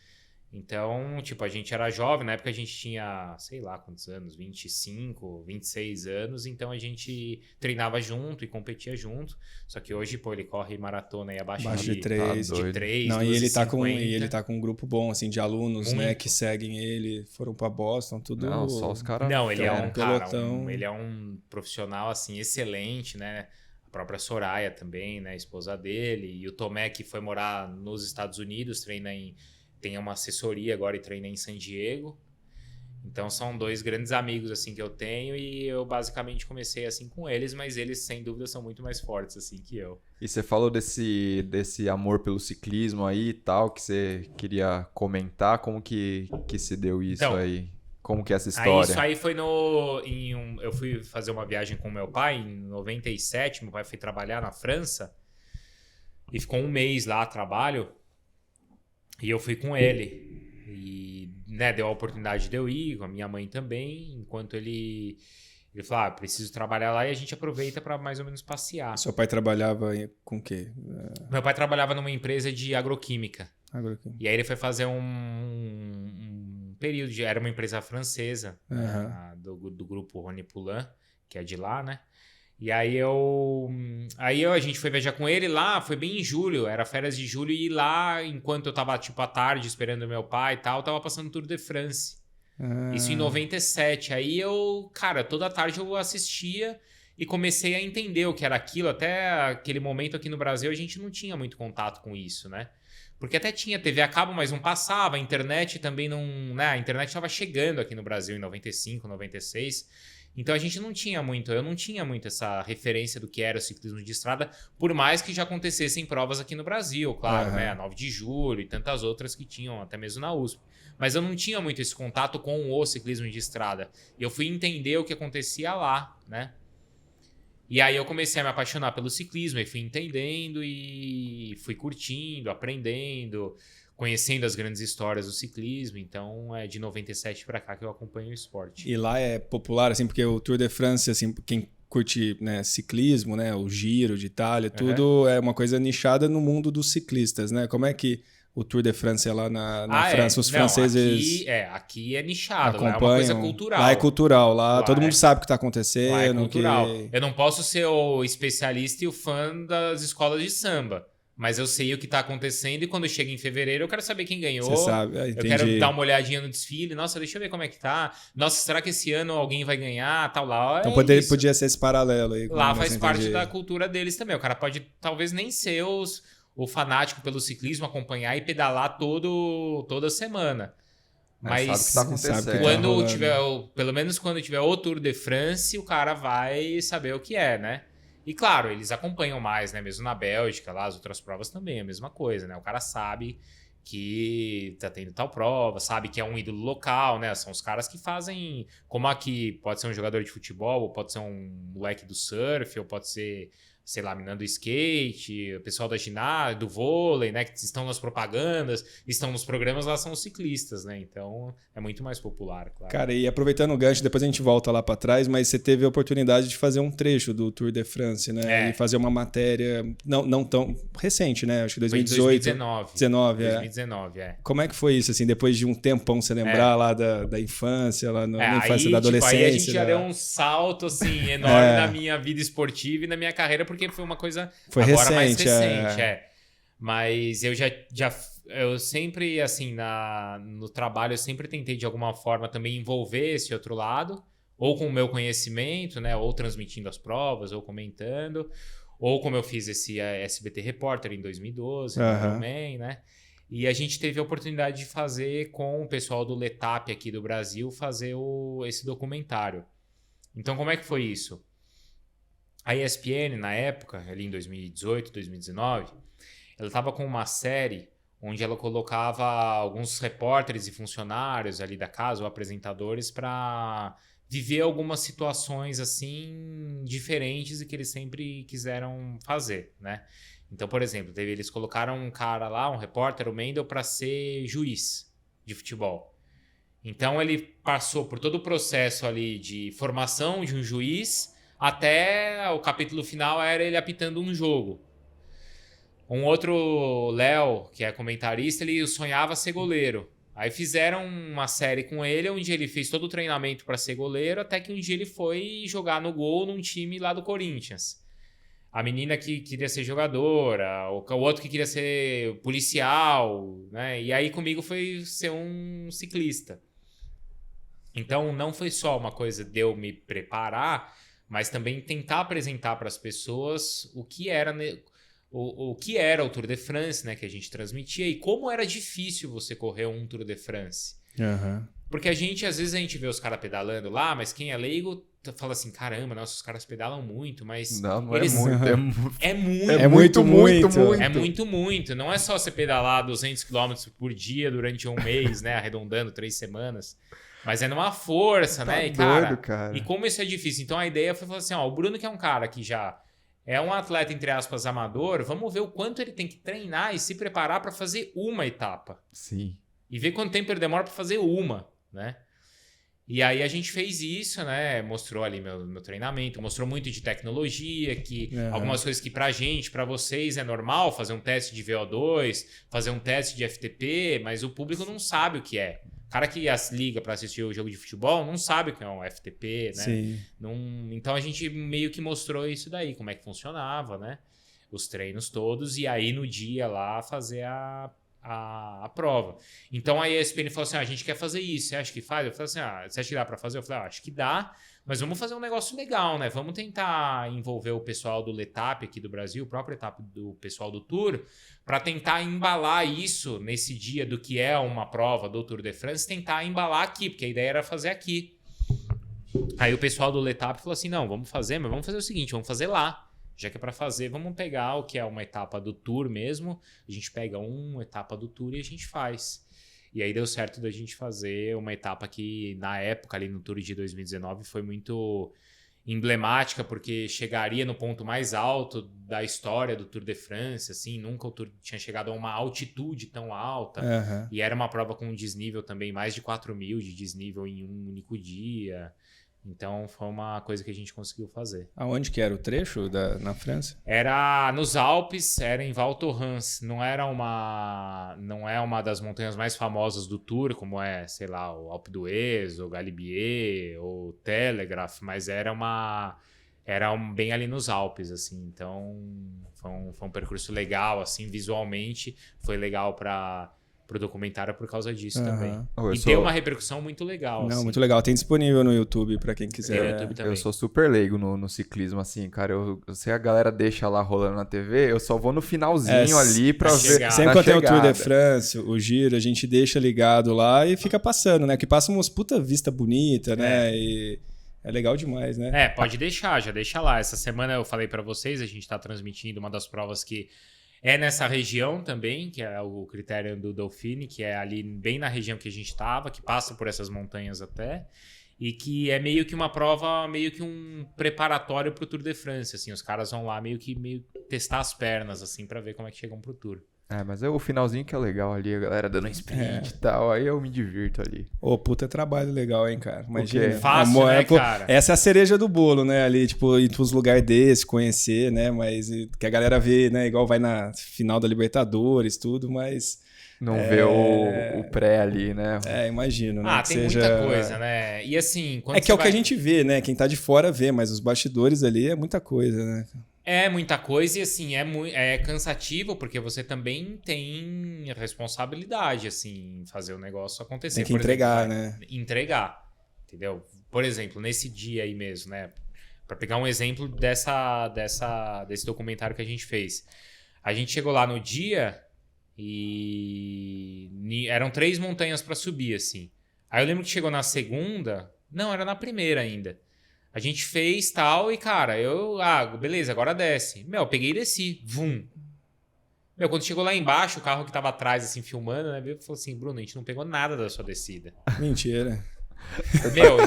Então, tipo, a gente era jovem, na época a gente tinha, sei lá quantos anos, 25, 26 anos, então a gente treinava junto e competia junto. Só que hoje, pô, ele corre maratona aí abaixo de 3, tá de 3, Não, 2, e ele tá 50. e ele tá com um grupo bom, assim, de alunos, né, Muito. que seguem ele, foram pra Boston, tudo... Não, só os caras. Não, ele é um cara, pelotão. ele é um profissional, assim, excelente, né? A própria Soraya também, né? A esposa dele. E o Tomé, que foi morar nos Estados Unidos, tem uma assessoria agora e treina em San Diego. Então são dois grandes amigos assim que eu tenho e eu basicamente comecei assim com eles, mas eles sem dúvida são muito mais fortes assim que eu. E você falou desse amor pelo ciclismo aí e tal, que você queria comentar, como que se deu isso Então, aí? Como que é essa Aí história? isso aí foi eu fui fazer uma viagem com meu pai em 97, meu pai foi trabalhar na França e ficou um mês lá a trabalho e eu fui com ele. E, né, deu a oportunidade de eu ir, com a minha mãe também, enquanto ele falou, preciso trabalhar lá e a gente aproveita para mais ou menos passear. Seu pai trabalhava com o quê? Meu pai trabalhava numa empresa de agroquímica. Agroquímica. E aí ele foi fazer um período, era uma empresa francesa, do grupo Rony Poulain, que é de lá, né? E aí a gente foi viajar com ele lá, foi bem em julho, era férias de julho, e lá, enquanto eu tava, tipo, à tarde esperando meu pai e tal, tava passando o Tour de France. Isso em 97. Aí cara, toda tarde eu assistia e comecei a entender o que era aquilo. Até aquele momento aqui no Brasil a gente não tinha muito contato com isso, né? Porque até tinha TV a cabo, mas não passava, a internet também não... né? A internet estava chegando aqui no Brasil em 95, 96... Então a gente não tinha muito, eu não tinha muito essa referência do que era o ciclismo de estrada, por mais que já acontecessem provas aqui no Brasil, claro, né? A 9 de julho e tantas outras que tinham, até mesmo na USP. Mas eu não tinha muito esse contato com o ciclismo de estrada. E eu fui entender o que acontecia lá, né? E aí eu comecei a me apaixonar pelo ciclismo, e fui entendendo e fui curtindo, aprendendo, conhecendo as grandes histórias do ciclismo. Então é de 97 para cá que eu acompanho o esporte. E lá é popular, assim, porque o Tour de France, assim, quem curte, né, ciclismo, né, o Giro de Itália, tudo é uma coisa nichada no mundo dos ciclistas, né? Como é que o Tour de France é lá na França? Os franceses... Aqui é nichado, lá é uma acompanham. coisa cultural. Lá é cultural, lá todo é- mundo sabe o que está acontecendo. Lá é cultural. Que... Eu não posso ser o especialista e o fã das escolas de samba. Mas eu sei o que tá acontecendo e quando chega em fevereiro eu quero saber quem ganhou. Você sabe, eu entendi. quero dar uma olhadinha no desfile. Nossa, deixa eu ver como é que tá. Nossa, será que esse ano alguém vai ganhar? Tal lá. Então isso. podia ser esse paralelo aí. Lá faz parte da cultura deles também. O cara pode talvez nem ser o fanático pelo ciclismo, acompanhar e pedalar toda semana. Mas sabe o que tá acontecendo. quando tiver, pelo menos quando tiver o Tour de France, o cara vai saber o que é, né? E claro, eles acompanham mais, né? Mesmo na Bélgica, lá as outras provas também é a mesma coisa, né? O cara sabe que tá tendo tal prova, sabe que é um ídolo local, né? São os caras que fazem, como aqui, pode ser um jogador de futebol, ou pode ser um moleque do surf, ou pode ser, sei lá, menina do skate, o pessoal da ginástica, do vôlei, né? Que estão nas propagandas, estão nos programas, lá são os ciclistas, né? Então é muito mais popular, claro. Cara, e aproveitando o gancho, depois a gente volta lá para trás, mas você teve a oportunidade de fazer um trecho do Tour de France, né? E fazer uma matéria não tão recente, né? Acho que 2018. 2019, Como é que foi isso, assim, depois de um tempão você lembrar lá da infância, lá na infância, aí, da adolescência? Aí a gente já deu um salto, assim, enorme na minha vida esportiva e na minha carreira, porque foi uma coisa agora mais recente, Mas eu sempre, assim, no trabalho, eu sempre tentei de alguma forma também envolver esse outro lado, ou com o meu conhecimento, né, ou transmitindo as provas, ou comentando, ou como eu fiz esse SBT Repórter em 2012 também, né? E a gente teve a oportunidade de fazer com o pessoal do Letap aqui do Brasil, fazer esse documentário. Então, como é que foi isso? A ESPN, na época, ali em 2018, 2019, ela estava com uma série onde ela colocava alguns repórteres e funcionários ali da casa, ou apresentadores, para viver algumas situações assim diferentes e que eles sempre quiseram fazer, né? Então, por exemplo, eles colocaram um cara lá, um repórter, o Mendel, para ser juiz de futebol. Então ele passou por todo o processo ali de formação de um juiz até o capítulo final era ele apitando um jogo. Um outro, Léo, que é comentarista, ele sonhava ser goleiro. Aí fizeram uma série com ele, onde ele fez todo o treinamento para ser goleiro, até que um dia ele foi jogar no gol num time lá do Corinthians. A menina que queria ser jogadora, o outro que queria ser policial, né? E aí comigo foi ser um ciclista. Então não foi só uma coisa de eu me preparar, mas também tentar apresentar para as pessoas o que era o Tour de France, né, que a gente transmitia, e como era difícil você correr um Tour de France. Uhum. Porque às vezes a gente vê os caras pedalando lá, mas quem é leigo fala assim, caramba, nossa, os caras pedalam muito, mas... Não eles... é muito. É muito. É muito. É muito. Não é só você pedalar 200 km por dia durante um mês, né, arredondando 3 semanas. Mas é numa força, né? E, cara. E como isso é difícil. Então a ideia foi falar assim, ó, o Bruno, que é um cara que já é um atleta, entre aspas, amador, vamos ver o quanto ele tem que treinar e se preparar para fazer uma etapa. Sim. E ver quanto tempo ele demora para fazer uma, né? E aí a gente fez isso, né? Mostrou ali meu treinamento, mostrou muito de tecnologia, que algumas coisas que pra gente, pra vocês é normal, fazer um teste de VO2, fazer um teste de FTP, mas o público não sabe o que é. O cara que liga para assistir o jogo de futebol não sabe o que é um FTP, né? Sim. Então a gente meio que mostrou isso daí, como é que funcionava, né? Os treinos todos, e aí no dia lá fazer a prova. Então aí a ESPN falou assim, a gente quer fazer isso, você acha que faz? Eu falei assim, você acha que dá para fazer? Eu falei, acho que dá, mas vamos fazer um negócio legal, né? Vamos tentar envolver o pessoal do Letap aqui do Brasil, o próprio Letap do pessoal do Tour, para tentar embalar isso nesse dia do que é uma prova do Tour de France, tentar embalar aqui, porque a ideia era fazer aqui. Aí o pessoal do Letap falou assim, não, vamos fazer, mas vamos fazer o seguinte, vamos fazer lá. Já que é para fazer, vamos pegar o que é uma etapa do Tour mesmo, a gente pega uma etapa do Tour e a gente faz. E aí deu certo da gente fazer uma etapa que, na época, ali no Tour de 2019, foi muito emblemática, porque chegaria no ponto mais alto da história do Tour de France, assim, nunca o Tour tinha chegado a uma altitude tão alta, e era uma prova com um desnível também, mais de 4.000 de desnível em um único dia. Então foi uma coisa que a gente conseguiu fazer. Aonde que era o trecho na França? Era nos Alpes, era em Val Thorens. Não é uma das montanhas mais famosas do Tour, como é, sei lá, o Alpe d'Huez, ou Galibier, ou Telegraph, mas era bem ali nos Alpes, assim. Então foi um percurso legal, assim, visualmente. Foi legal para pro documentário por causa disso também. Deu uma repercussão muito legal. Não, assim. muito legal. Tem disponível no YouTube pra quem quiser. Eu sou super leigo no ciclismo, assim, cara. Eu sei a galera deixa lá rolando na TV, eu só vou no finalzinho ali pra ver. Sempre quando tem o Tour de France, o Giro, a gente deixa ligado lá e fica passando, né? Que passa umas puta vista bonita, né? E é legal demais, né? Pode deixar, já deixa lá. Essa semana eu falei pra vocês, a gente tá transmitindo uma das provas que é nessa região também, que é o critério do Dauphine, que é ali bem na região que a gente estava, que passa por essas montanhas até, e que é meio que uma prova, meio que um preparatório pro Tour de France, assim, os caras vão lá meio testar as pernas, assim, para ver como é que chegam pro Tour. Mas é o finalzinho que é legal ali, a galera dando sprint e tal, aí eu me divirto ali. Puta trabalho legal, hein, cara. Imagina. Fácil, né, cara? Essa é a cereja do bolo, né, ali, tipo, ir pros lugares desses, conhecer, né, mas que a galera vê, né, igual vai na final da Libertadores, tudo, mas... Não vê o pré ali, né? Imagino, né? Tem muita coisa, né? E assim... Quando que é o que a gente vê, né? Quem tá de fora vê, mas os bastidores ali é muita coisa, né? É muita coisa e, assim, é cansativo porque você também tem responsabilidade, assim, em fazer o negócio acontecer. Tem que entregar, exemplo, né? Entregar, entendeu? Por exemplo, nesse dia aí mesmo, né? Para pegar um exemplo desse documentário que a gente fez. A gente chegou lá no dia e eram 3 montanhas para subir, assim. Aí eu lembro que chegou na segunda... Não, era na primeira ainda. A gente fez tal e, cara, beleza, agora desce. Eu peguei e desci. Vum. Meu, quando chegou lá embaixo, o carro que tava atrás, assim, filmando, né? Veio e falou assim, Bruno, a gente não pegou nada da sua descida. Mentira. Meu,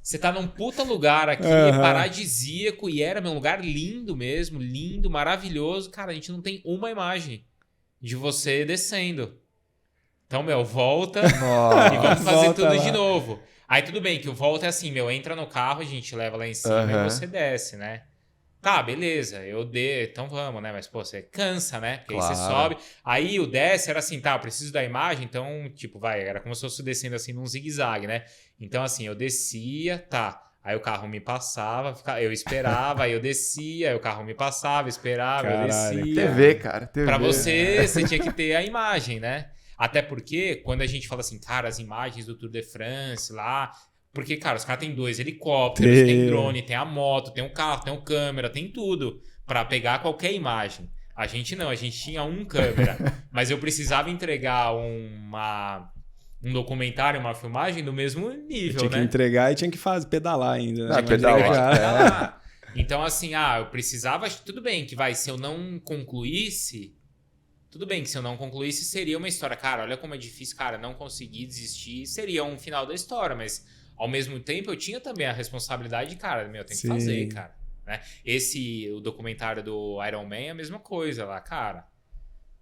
você tá num puta lugar aqui, paradisíaco, e era, meu, um lugar lindo mesmo, lindo, maravilhoso. Cara, a gente não tem uma imagem de você descendo. Então, meu, volta e vamos fazer tudo lá de novo. Aí tudo bem, que o volta é assim, meu, entra no carro, a gente leva lá em cima e você desce, né? Tá, beleza, então vamos, né? Mas, pô, você cansa, né? Porque aí você sobe. Aí o desce era assim, tá, eu preciso da imagem, então, tipo, era como se eu fosse descendo assim num zigue-zague, né? Então, assim, eu descia, tá. Aí o carro me passava, eu esperava, aí eu descia, aí o carro me passava, esperava, eu descia. TV, cara, TV. Pra você tinha que ter a imagem, né? Até porque, quando a gente fala assim, cara, as imagens do Tour de France lá... Porque, cara, os caras têm 2 helicópteros, tem drone, tem a moto, tem um carro, tem câmera, tem tudo pra pegar qualquer imagem. A gente não, a gente tinha um câmera. Mas eu precisava entregar um documentário, uma filmagem do mesmo nível, tinha né? que entregar e tinha que pedalar ainda. Né? Pedalar. Então, assim, eu precisava... Tudo bem que se eu não concluísse... Tudo bem que se eu não concluísse seria uma história. Cara, olha como é difícil, cara, não conseguir desistir. Seria um final da história, mas ao mesmo tempo eu tinha também a responsabilidade de, cara, eu tenho que fazer, cara. Né? O documentário do Iron Man é a mesma coisa lá, cara.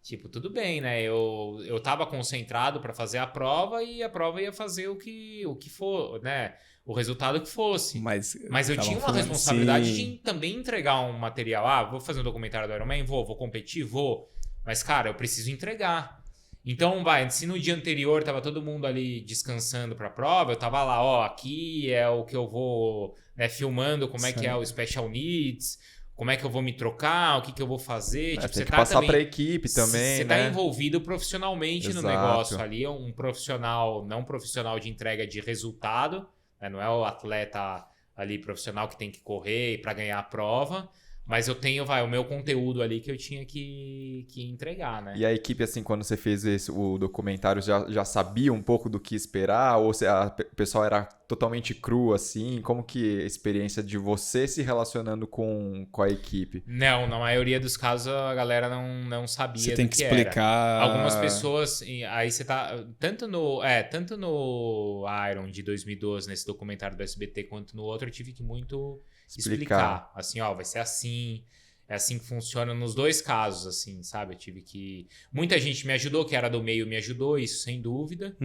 Tipo, tudo bem, né? Eu tava concentrado para fazer a prova e a prova ia fazer o que for, né? O resultado que fosse. Mas eu tinha uma responsabilidade de também entregar um material. Vou fazer um documentário do Iron Man? Vou competir? Vou. Mas, cara, eu preciso entregar. Então, se no dia anterior tava todo mundo ali descansando pra prova, eu tava lá, aqui é o que eu vou, né, filmando como é que é o Special Needs, como é que eu vou me trocar, o que eu vou fazer. Tipo, tem que passar pra equipe também, Você né? tá envolvido profissionalmente no negócio ali, um profissional, não profissional de entrega de resultado, né? Não é o atleta ali profissional que tem que correr para ganhar a prova. Mas eu tenho, o meu conteúdo ali que eu tinha que entregar, né? E a equipe, assim, quando você fez o documentário, já sabia um pouco do que esperar? Ou o pessoal era totalmente cru, assim? Como que a experiência de você se relacionando com a equipe? Não, na maioria dos casos a galera não sabia do que era. Você tem que explicar... Algumas pessoas... Aí você tá... Tanto no Iron de 2012, nesse documentário do SBT, quanto no outro, eu tive que muito... explicar, assim, vai ser assim, é assim que funciona nos dois casos, assim, sabe? Eu tive que... Muita gente me ajudou, que era do meio, me ajudou, isso sem dúvida.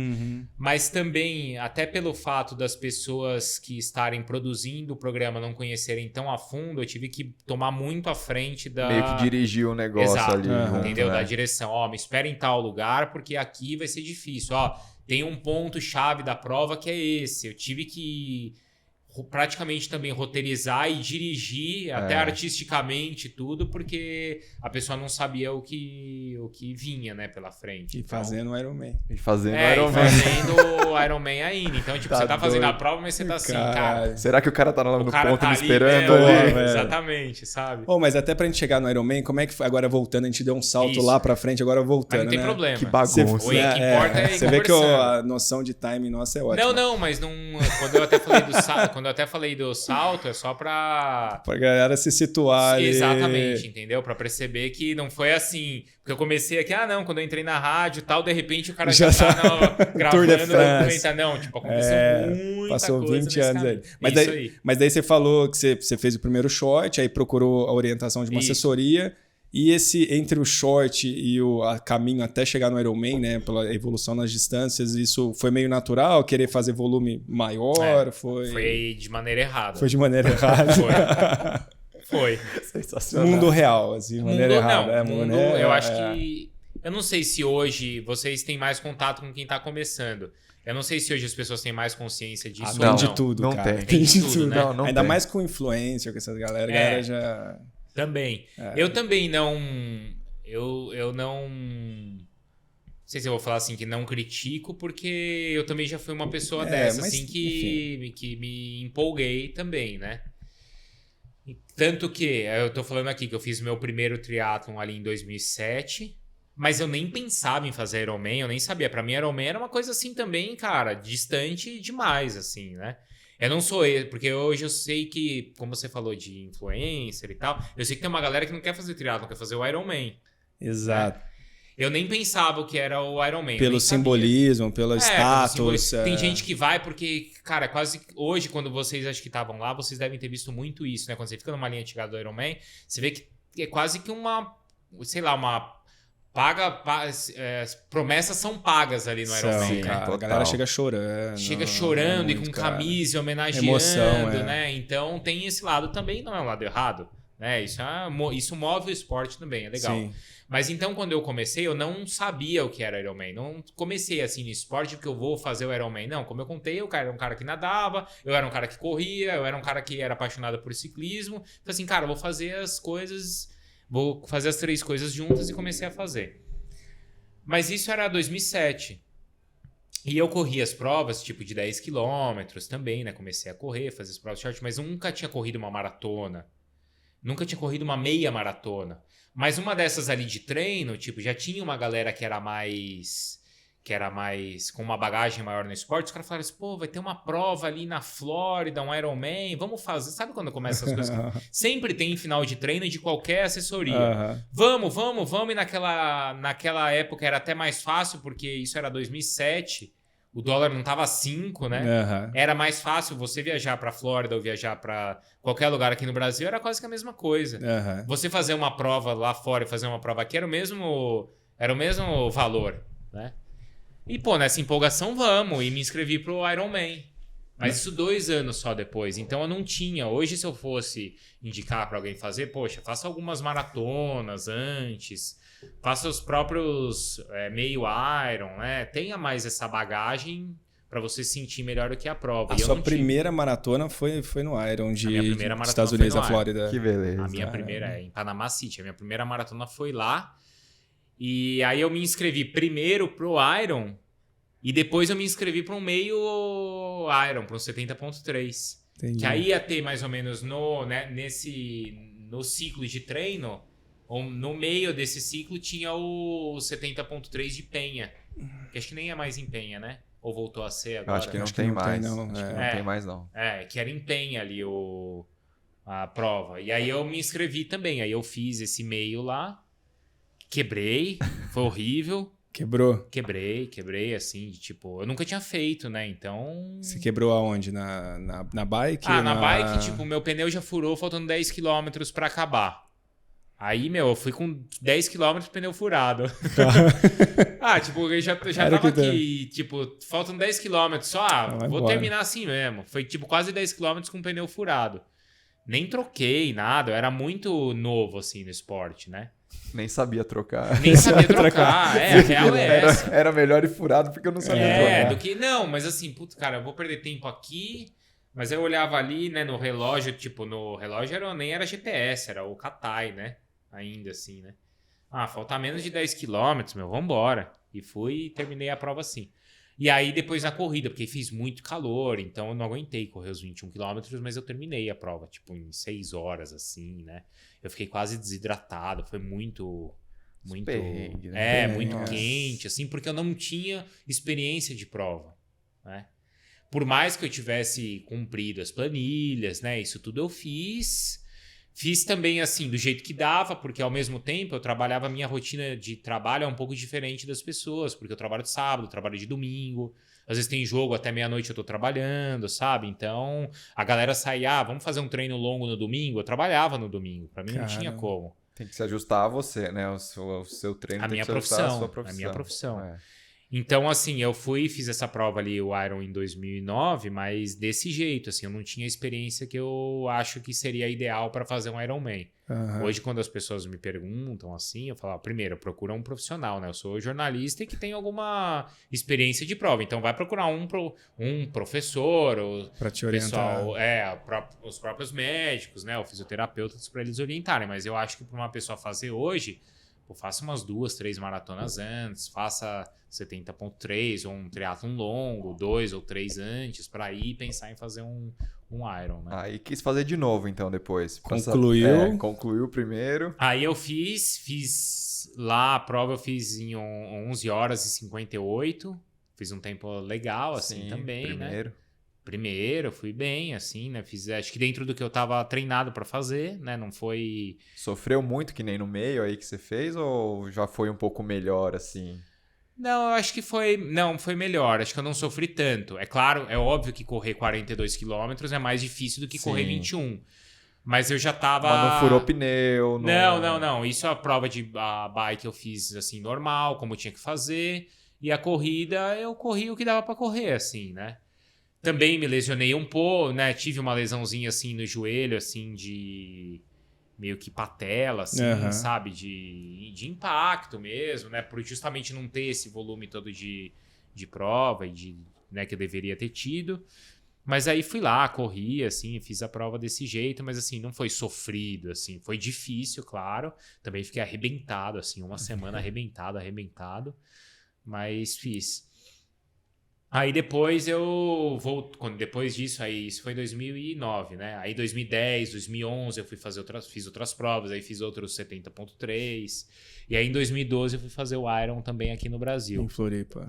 Mas também, até pelo fato das pessoas que estarem produzindo o programa não conhecerem tão a fundo, eu tive que tomar muito à frente da... Meio que dirigir o negócio ali. Entendeu? Né? Da direção. Me espera em tal lugar, porque aqui vai ser difícil. Tem um ponto-chave da prova que é esse. Eu tive que... praticamente também roteirizar e dirigir até artisticamente tudo, porque a pessoa não sabia o que vinha, né, pela frente. E fazendo o Iron Man. E fazendo Iron Man ainda. Então, tipo, você tá fazendo a prova, mas você tá assim, cara... Será que o cara tá lá no ponto me ali, esperando ali? Exatamente, sabe? Mas até pra gente chegar no Iron Man, como é que foi? Agora voltando, a gente deu um salto lá pra frente, agora voltando, mas não tem problema. Que bagunça. O que importa é você vê que a noção de timing nossa é ótima. Não, mas não... Quando eu até falei do salto, é só pra galera se situar ali. Exatamente, entendeu? Pra perceber que não foi assim. Porque eu comecei aqui, quando eu entrei na rádio e tal, de repente o cara já tá gravando documentário. Não, tipo, aconteceu muita passou coisa 20 anos aí. Aí. Mas daí você falou que você fez o primeiro short, aí procurou a orientação de uma assessoria. E entre o short e o caminho até chegar no Ironman, né, pela evolução nas distâncias, isso foi meio natural? Querer fazer volume maior? Foi de maneira errada. Foi de maneira errada. Foi. Sensacional. Mundo real, assim, de maneira errada. Eu acho que... Eu não sei se hoje vocês têm mais contato com quem tá começando. Eu não sei se hoje as pessoas têm mais consciência disso ou não. De tudo, não cara. Tem de tudo, né? Não ainda tem. mais com influencer, com essas galera. A galera já... Também. Eu também não... Eu não sei se eu vou falar assim que não critico, porque eu também já fui uma pessoa dessa, assim, que me empolguei também, né? Tanto que, eu tô falando aqui que eu fiz meu primeiro triatlon ali em 2007, mas eu nem pensava em fazer Ironman, eu nem sabia. Pra mim, Ironman era uma coisa assim também, cara, distante demais, assim, né? Eu não sou ele, porque hoje eu sei que, como você falou de influencer e tal, eu sei que tem uma galera que não quer fazer triatlon, quer fazer o Ironman. Exato. Eu nem pensava o que era o Ironman. Pelo simbolismo, pelo status. Tem gente que vai porque, cara, quase hoje, quando vocês acho que estavam lá, vocês devem ter visto muito isso, né? Quando você fica numa linha antiga do Ironman, você vê que é quase que uma, sei lá, uma promessas são pagas ali no Ironman, né? A galera chega chorando. Chega chorando e com camisa, e homenageando, emoção, né? Então tem esse lado também, não é um lado errado, né? Isso move o esporte também, é legal. Sim. Mas então, quando eu comecei, eu não sabia o que era Ironman. Não comecei assim no esporte porque eu vou fazer o Ironman. Não, como eu contei, eu era um cara que nadava, eu era um cara que corria, eu era um cara que era apaixonado por ciclismo. Falei assim, cara, eu vou fazer as coisas, vou fazer as 3 coisas juntas e comecei a fazer. Mas isso era 2007. E eu corri as provas, tipo de 10 quilômetros também, né? Comecei a correr, fazer as provas short, mas eu nunca tinha corrido uma maratona. Nunca tinha corrido uma meia maratona. Mas uma dessas ali de treino, tipo, já tinha uma galera que era mais com uma bagagem maior no esporte. Os caras falaram assim, pô, vai ter uma prova ali na Flórida, um Ironman, vamos fazer. Sabe quando começa as coisas? Sempre tem final de treino de qualquer assessoria. Vamos. E naquela época era até mais fácil, porque isso era 2007. O dólar não tava 5, né? Era mais fácil você viajar pra Flórida ou viajar pra qualquer lugar aqui no Brasil, era quase que a mesma coisa. Você fazer uma prova lá fora e fazer uma prova aqui era o mesmo valor, né? E, pô, nessa empolgação vamos, e me inscrevi pro Ironman. Mas isso 2 anos só depois, então eu não tinha. Hoje, se eu fosse indicar pra alguém fazer, poxa, faça algumas maratonas antes, faça os próprios meio Iron, né? Tenha mais essa bagagem para você sentir melhor do que a prova. A sua primeira maratona foi no Iron de Estados Unidos, da Flórida. Que beleza. A minha primeira em Panama City. A minha primeira maratona foi lá. E aí eu me inscrevi primeiro pro Iron e depois eu me inscrevi para um meio Iron, para um 70.3. Que aí ia ter mais ou menos no ciclo de treino, no meio desse ciclo tinha o 70.3 de Penha. Que acho que nem é mais em Penha, né? Ou voltou a ser agora? Acho que não tem mais. Acho que não tem mais, não. Que era em Penha ali a prova. E aí eu me inscrevi também. Aí eu fiz esse meio lá. Quebrei. Foi horrível. Quebrou? Quebrei, assim, tipo... Eu nunca tinha feito, né? Então... Você quebrou aonde? Na bike? Na bike, tipo, meu pneu já furou faltando 10 km pra acabar. Aí, eu fui com 10 km pneu furado. Tipo, eu já tava aqui, tipo, faltam 10 km só, vou terminar assim mesmo. Foi, tipo, quase 10 km com pneu furado. Nem troquei nada, eu era muito novo, assim, no esporte, né? Nem sabia trocar. A real é essa. Era melhor ir furado porque eu não sabia trocar. Não, mas assim, putz, cara, eu vou perder tempo aqui... Mas eu olhava ali, né, no relógio, tipo, no relógio nem era GPS, era o Katai, né? Ainda assim, né? Falta menos de 10 km, vambora. E fui e terminei a prova assim. E aí depois na corrida, porque fiz muito calor, então eu não aguentei correr os 21 km, mas eu terminei a prova, tipo, em 6 horas, assim, né? Eu fiquei quase desidratado, foi muito perrengue, né? Muito quente, assim, porque eu não tinha experiência de prova, né? Por mais que eu tivesse cumprido as planilhas, né? Isso tudo eu fiz. Fiz também, assim, do jeito que dava, porque ao mesmo tempo eu trabalhava, a minha rotina de trabalho é um pouco diferente das pessoas, porque eu trabalho de sábado, trabalho de domingo, às vezes tem jogo até meia-noite eu tô trabalhando, sabe? Então, a galera saía, vamos fazer um treino longo no domingo? Eu trabalhava no domingo, pra mim não tinha como. Tem que se ajustar a você, né? O seu treino tem que se ajustar à sua profissão. A minha profissão. Então, assim, eu fiz essa prova ali, o Iron, em 2009, mas desse jeito, assim, eu não tinha a experiência que eu acho que seria ideal para fazer um Ironman. Hoje, quando as pessoas me perguntam, assim, eu falo, primeiro, procura um profissional, né? Eu sou jornalista e que tem alguma experiência de prova, então vai procurar um professor, ou para te orientar. Os próprios médicos, né? Ou fisioterapeutas para eles orientarem, mas eu acho que para uma pessoa fazer hoje... faça umas 2, 3 maratonas antes, faça 70.3 ou um triatlon longo, 2 ou 3 antes, para ir pensar em fazer um Iron, né? Aí quis fazer de novo, então, depois. Concluiu. Concluiu primeiro. Aí eu fiz lá a prova, eu fiz em 11 horas e 58, fiz um tempo legal, assim, também, primeiro. né? Primeiro, fui bem, assim, né? Fiz, acho que dentro do que eu tava treinado pra fazer, né? Não foi... Sofreu muito que nem no meio aí que você fez ou já foi um pouco melhor, assim? Não, eu acho que foi... Não, foi melhor. Acho que eu não sofri tanto. É claro, é óbvio que correr 42 quilômetros é mais difícil do que correr Sim. 21. Mas eu já tava... Mas não furou pneu? Não. Isso é a prova de a bike eu fiz, assim, normal, como eu tinha que fazer. E a corrida, eu corri o que dava pra correr, assim, né? Também me lesionei um pouco, né? Tive uma lesãozinha assim no joelho, assim, de meio que patela, assim, sabe? De impacto mesmo, né? Por justamente não ter esse volume todo de prova e né, que eu deveria ter tido. Mas aí fui lá, corri, assim, fiz a prova desse jeito, mas assim, não foi sofrido, assim. Foi difícil, claro. Também fiquei arrebentado, assim, uma semana arrebentado. Mas fiz. Aí depois depois disso, aí isso foi em 2009, né? Aí 2010, 2011 eu fiz outras provas, aí fiz outros 70.3. E aí em 2012 eu fui fazer o Iron também aqui no Brasil. Em Floripa.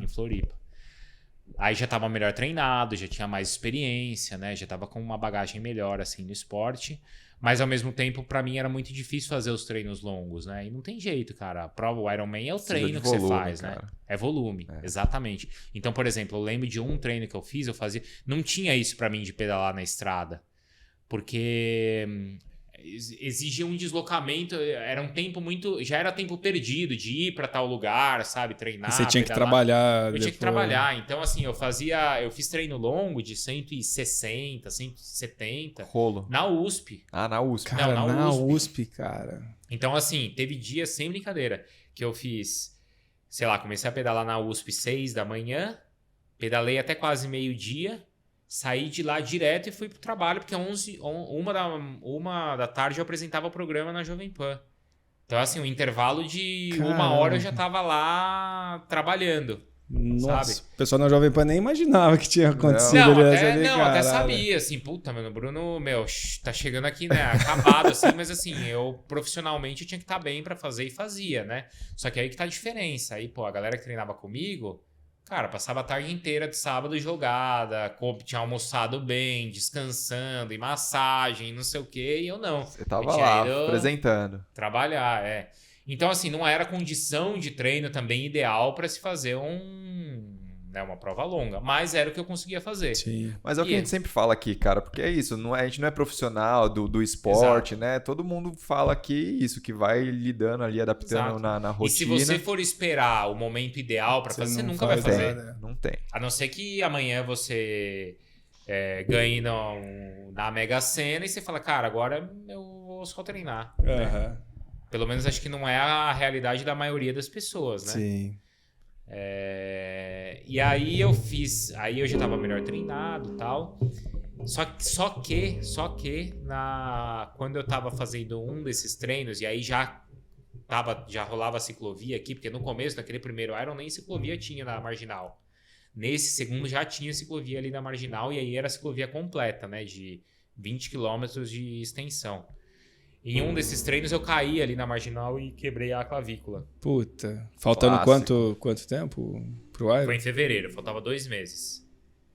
Aí já tava melhor treinado, já tinha mais experiência, né? Já tava com uma bagagem melhor, assim, no esporte. Mas, ao mesmo tempo, pra mim era muito difícil fazer os treinos longos, né? E não tem jeito, cara. A prova, o Ironman é o treino que você faz, né? É volume, exatamente. Então, por exemplo, eu lembro de um treino que eu fiz, eu fazia... Não tinha isso pra mim de pedalar na estrada. Porque exigia um deslocamento, era um tempo muito... Já era tempo perdido de ir pra tal lugar, sabe? Treinar, e você tinha pedalar. Que trabalhar. Eu tinha que trabalhar. Então, assim, eu fiz treino longo de 160, 170. Rolo. Na USP. Ah, na USP. Cara, Não, na USP, cara. Então, assim, teve dias, sem brincadeira, que eu fiz, sei lá, comecei a pedalar na USP 6 da manhã, pedalei até quase meio-dia, saí de lá direto e fui pro trabalho, porque 1 da tarde eu apresentava o programa na Jovem Pan. Então, assim, um intervalo de 1 hora eu já tava lá trabalhando. Nossa, sabe? O pessoal na Jovem Pan nem imaginava que tinha acontecido. Até sabia, assim, puta, mano, o Bruno, tá chegando aqui, né, acabado, assim, mas assim, eu profissionalmente tinha que estar bem pra fazer e fazia, né? Só que aí que tá a diferença, aí, pô, a galera que treinava comigo, cara, passava a tarde inteira de sábado jogada, tinha almoçado bem, descansando, e massagem, não sei o quê, e eu não. Você tava lá, apresentando. Trabalhar, Então, assim, não era condição de treino também ideal para se fazer uma prova longa, mas era o que eu conseguia fazer. Sim. Mas é o que a gente sempre fala aqui, cara, porque é isso, a gente não é profissional do esporte, Exato. né? Todo mundo fala aqui isso, que vai lidando ali, adaptando na rotina. E se você for esperar o momento ideal para fazer, você nunca vai fazer. Não tem. A não ser que amanhã você ganhe na Mega Sena e você fala, cara, agora eu vou só treinar. Né? Pelo menos acho que não é a realidade da maioria das pessoas, né? Sim. E aí aí eu já tava melhor treinado e tal. Só que quando eu tava fazendo um desses treinos, e aí já rolava a ciclovia aqui, porque no começo, naquele primeiro Iron, nem ciclovia tinha na Marginal. Nesse segundo já tinha ciclovia ali na Marginal, e aí era a ciclovia completa, né? De 20 quilômetros de extensão. Em um desses treinos eu caí ali na Marginal e quebrei a clavícula. Puta. Faltando quanto tempo pro Iron? Foi em fevereiro, faltava 2 meses.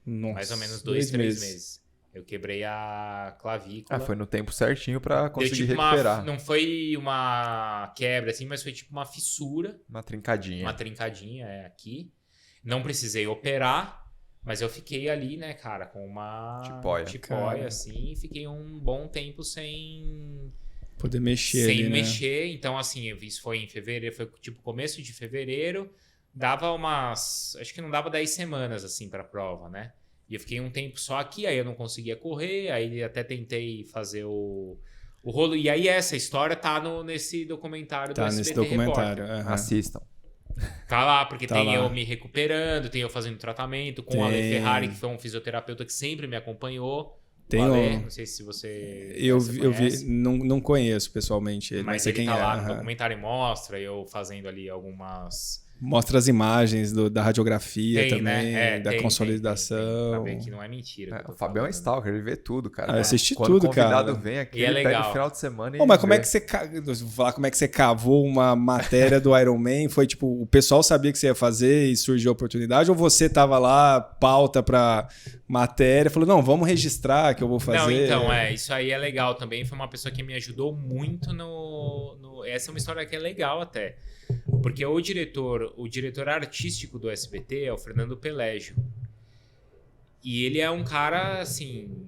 Nossa, mais ou menos 3 meses. Eu quebrei a clavícula. Foi no tempo certinho pra conseguir recuperar. Não foi uma quebra assim, mas foi tipo uma fissura. Uma trincadinha. Uma trincadinha, aqui. Não precisei operar, mas eu fiquei ali, né, cara, com uma tipóia assim, e fiquei um bom tempo sem poder mexer ali, né? Então, assim, isso foi em fevereiro, foi tipo começo de fevereiro, acho que não dava 10 semanas, assim, pra prova, né? E eu fiquei um tempo só aqui, aí eu não conseguia correr, aí até tentei fazer o rolo. E aí essa história tá nesse documentário do SBT nesse documentário. Assistam. Tá lá, porque tem eu me recuperando, tem eu fazendo tratamento com o Ale Ferrari, que foi um fisioterapeuta que sempre me acompanhou. Não sei se você eu vi, não conheço pessoalmente ele, mas sei ele quem tá lá é. no documentário e mostra eu fazendo ali algumas Mostra as imagens da radiografia Tem, também, né? da consolidação. Pra ver que não é mentira. O Fabião é stalker, ele vê tudo, cara. Eu assisti Quando tudo, o convidado cara. vem aqui, E é ele pega legal. o final de semana e Pô, mas como vê. é que você... Vou falar como é que você cavou uma matéria do Iron Man? Foi tipo, o pessoal sabia que você ia fazer e surgiu a oportunidade? Ou você tava lá, pauta pra matéria, falou, não, vamos registrar que eu vou fazer? Não, então, isso aí é legal também. Foi uma pessoa que me ajudou muito Essa é uma história que é legal até. Porque o diretor artístico do SBT é o Fernando Pelégio. E ele é um cara, assim...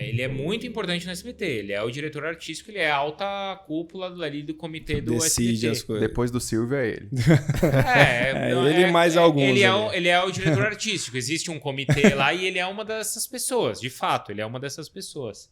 ele é muito importante no SBT. Ele é o diretor artístico, ele é a alta cúpula ali do comitê do Decide SBT. as coisas. Depois do Silvio é ele. Ele e mais alguns Ele é o diretor artístico. Existe um comitê lá e ele é uma dessas pessoas. De fato, ele é uma dessas pessoas.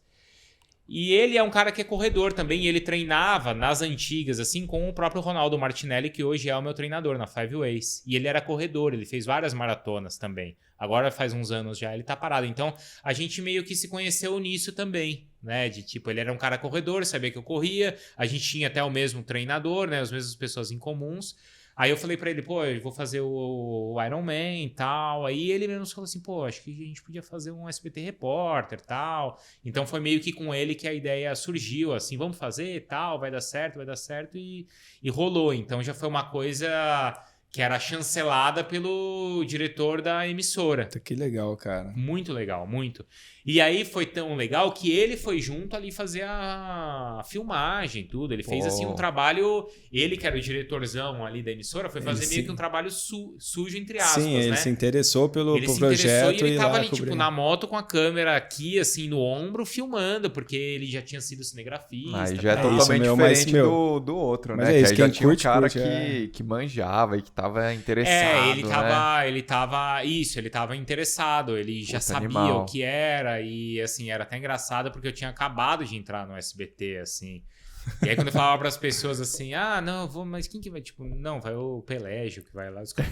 E ele é um cara que é corredor também. E ele treinava nas antigas, assim, com o próprio Ronaldo Martinelli, que hoje é o meu treinador na Five Ways. E ele era corredor, ele fez várias maratonas também. Agora faz uns anos já, ele tá parado. Então, a gente meio que se conheceu nisso também, né? De tipo, ele era um cara corredor, sabia que eu corria. A gente tinha até o mesmo treinador, né? As mesmas pessoas em comuns. Aí eu falei pra ele, pô, eu vou fazer o Iron Man e tal. Aí ele mesmo falou assim, pô, acho que a gente podia fazer um SBT Repórter e tal. Então foi meio que com ele que a ideia surgiu, assim, vamos fazer e tal, vai dar certo. E rolou. Então já foi uma coisa que era chancelada pelo diretor da emissora. Que legal, cara. Muito legal, muito. E aí foi tão legal que ele foi junto ali fazer a filmagem, tudo. Ele fez assim um trabalho... Ele, que era o diretorzão ali da emissora, foi fazer meio que um trabalho sujo, entre aspas, sim, ele né? se interessou pelo projeto. E ele tava ali, cobrir. tipo, na moto com a câmera aqui, assim, no ombro, filmando, porque ele já tinha sido cinegrafista. Aí já é tal. totalmente meu, diferente mas, do outro, mas né? é isso, que aí já quem tinha um curte, cara curte, que manjava e que tava interessado, ele tava interessado, ele já sabia animal. o que era, e assim, era até engraçado porque eu tinha acabado de entrar no SBT, assim. E aí quando eu falava pras pessoas assim, não, eu vou, mas quem que vai? Tipo, não, vai o Pelégio que vai lá. Os caras...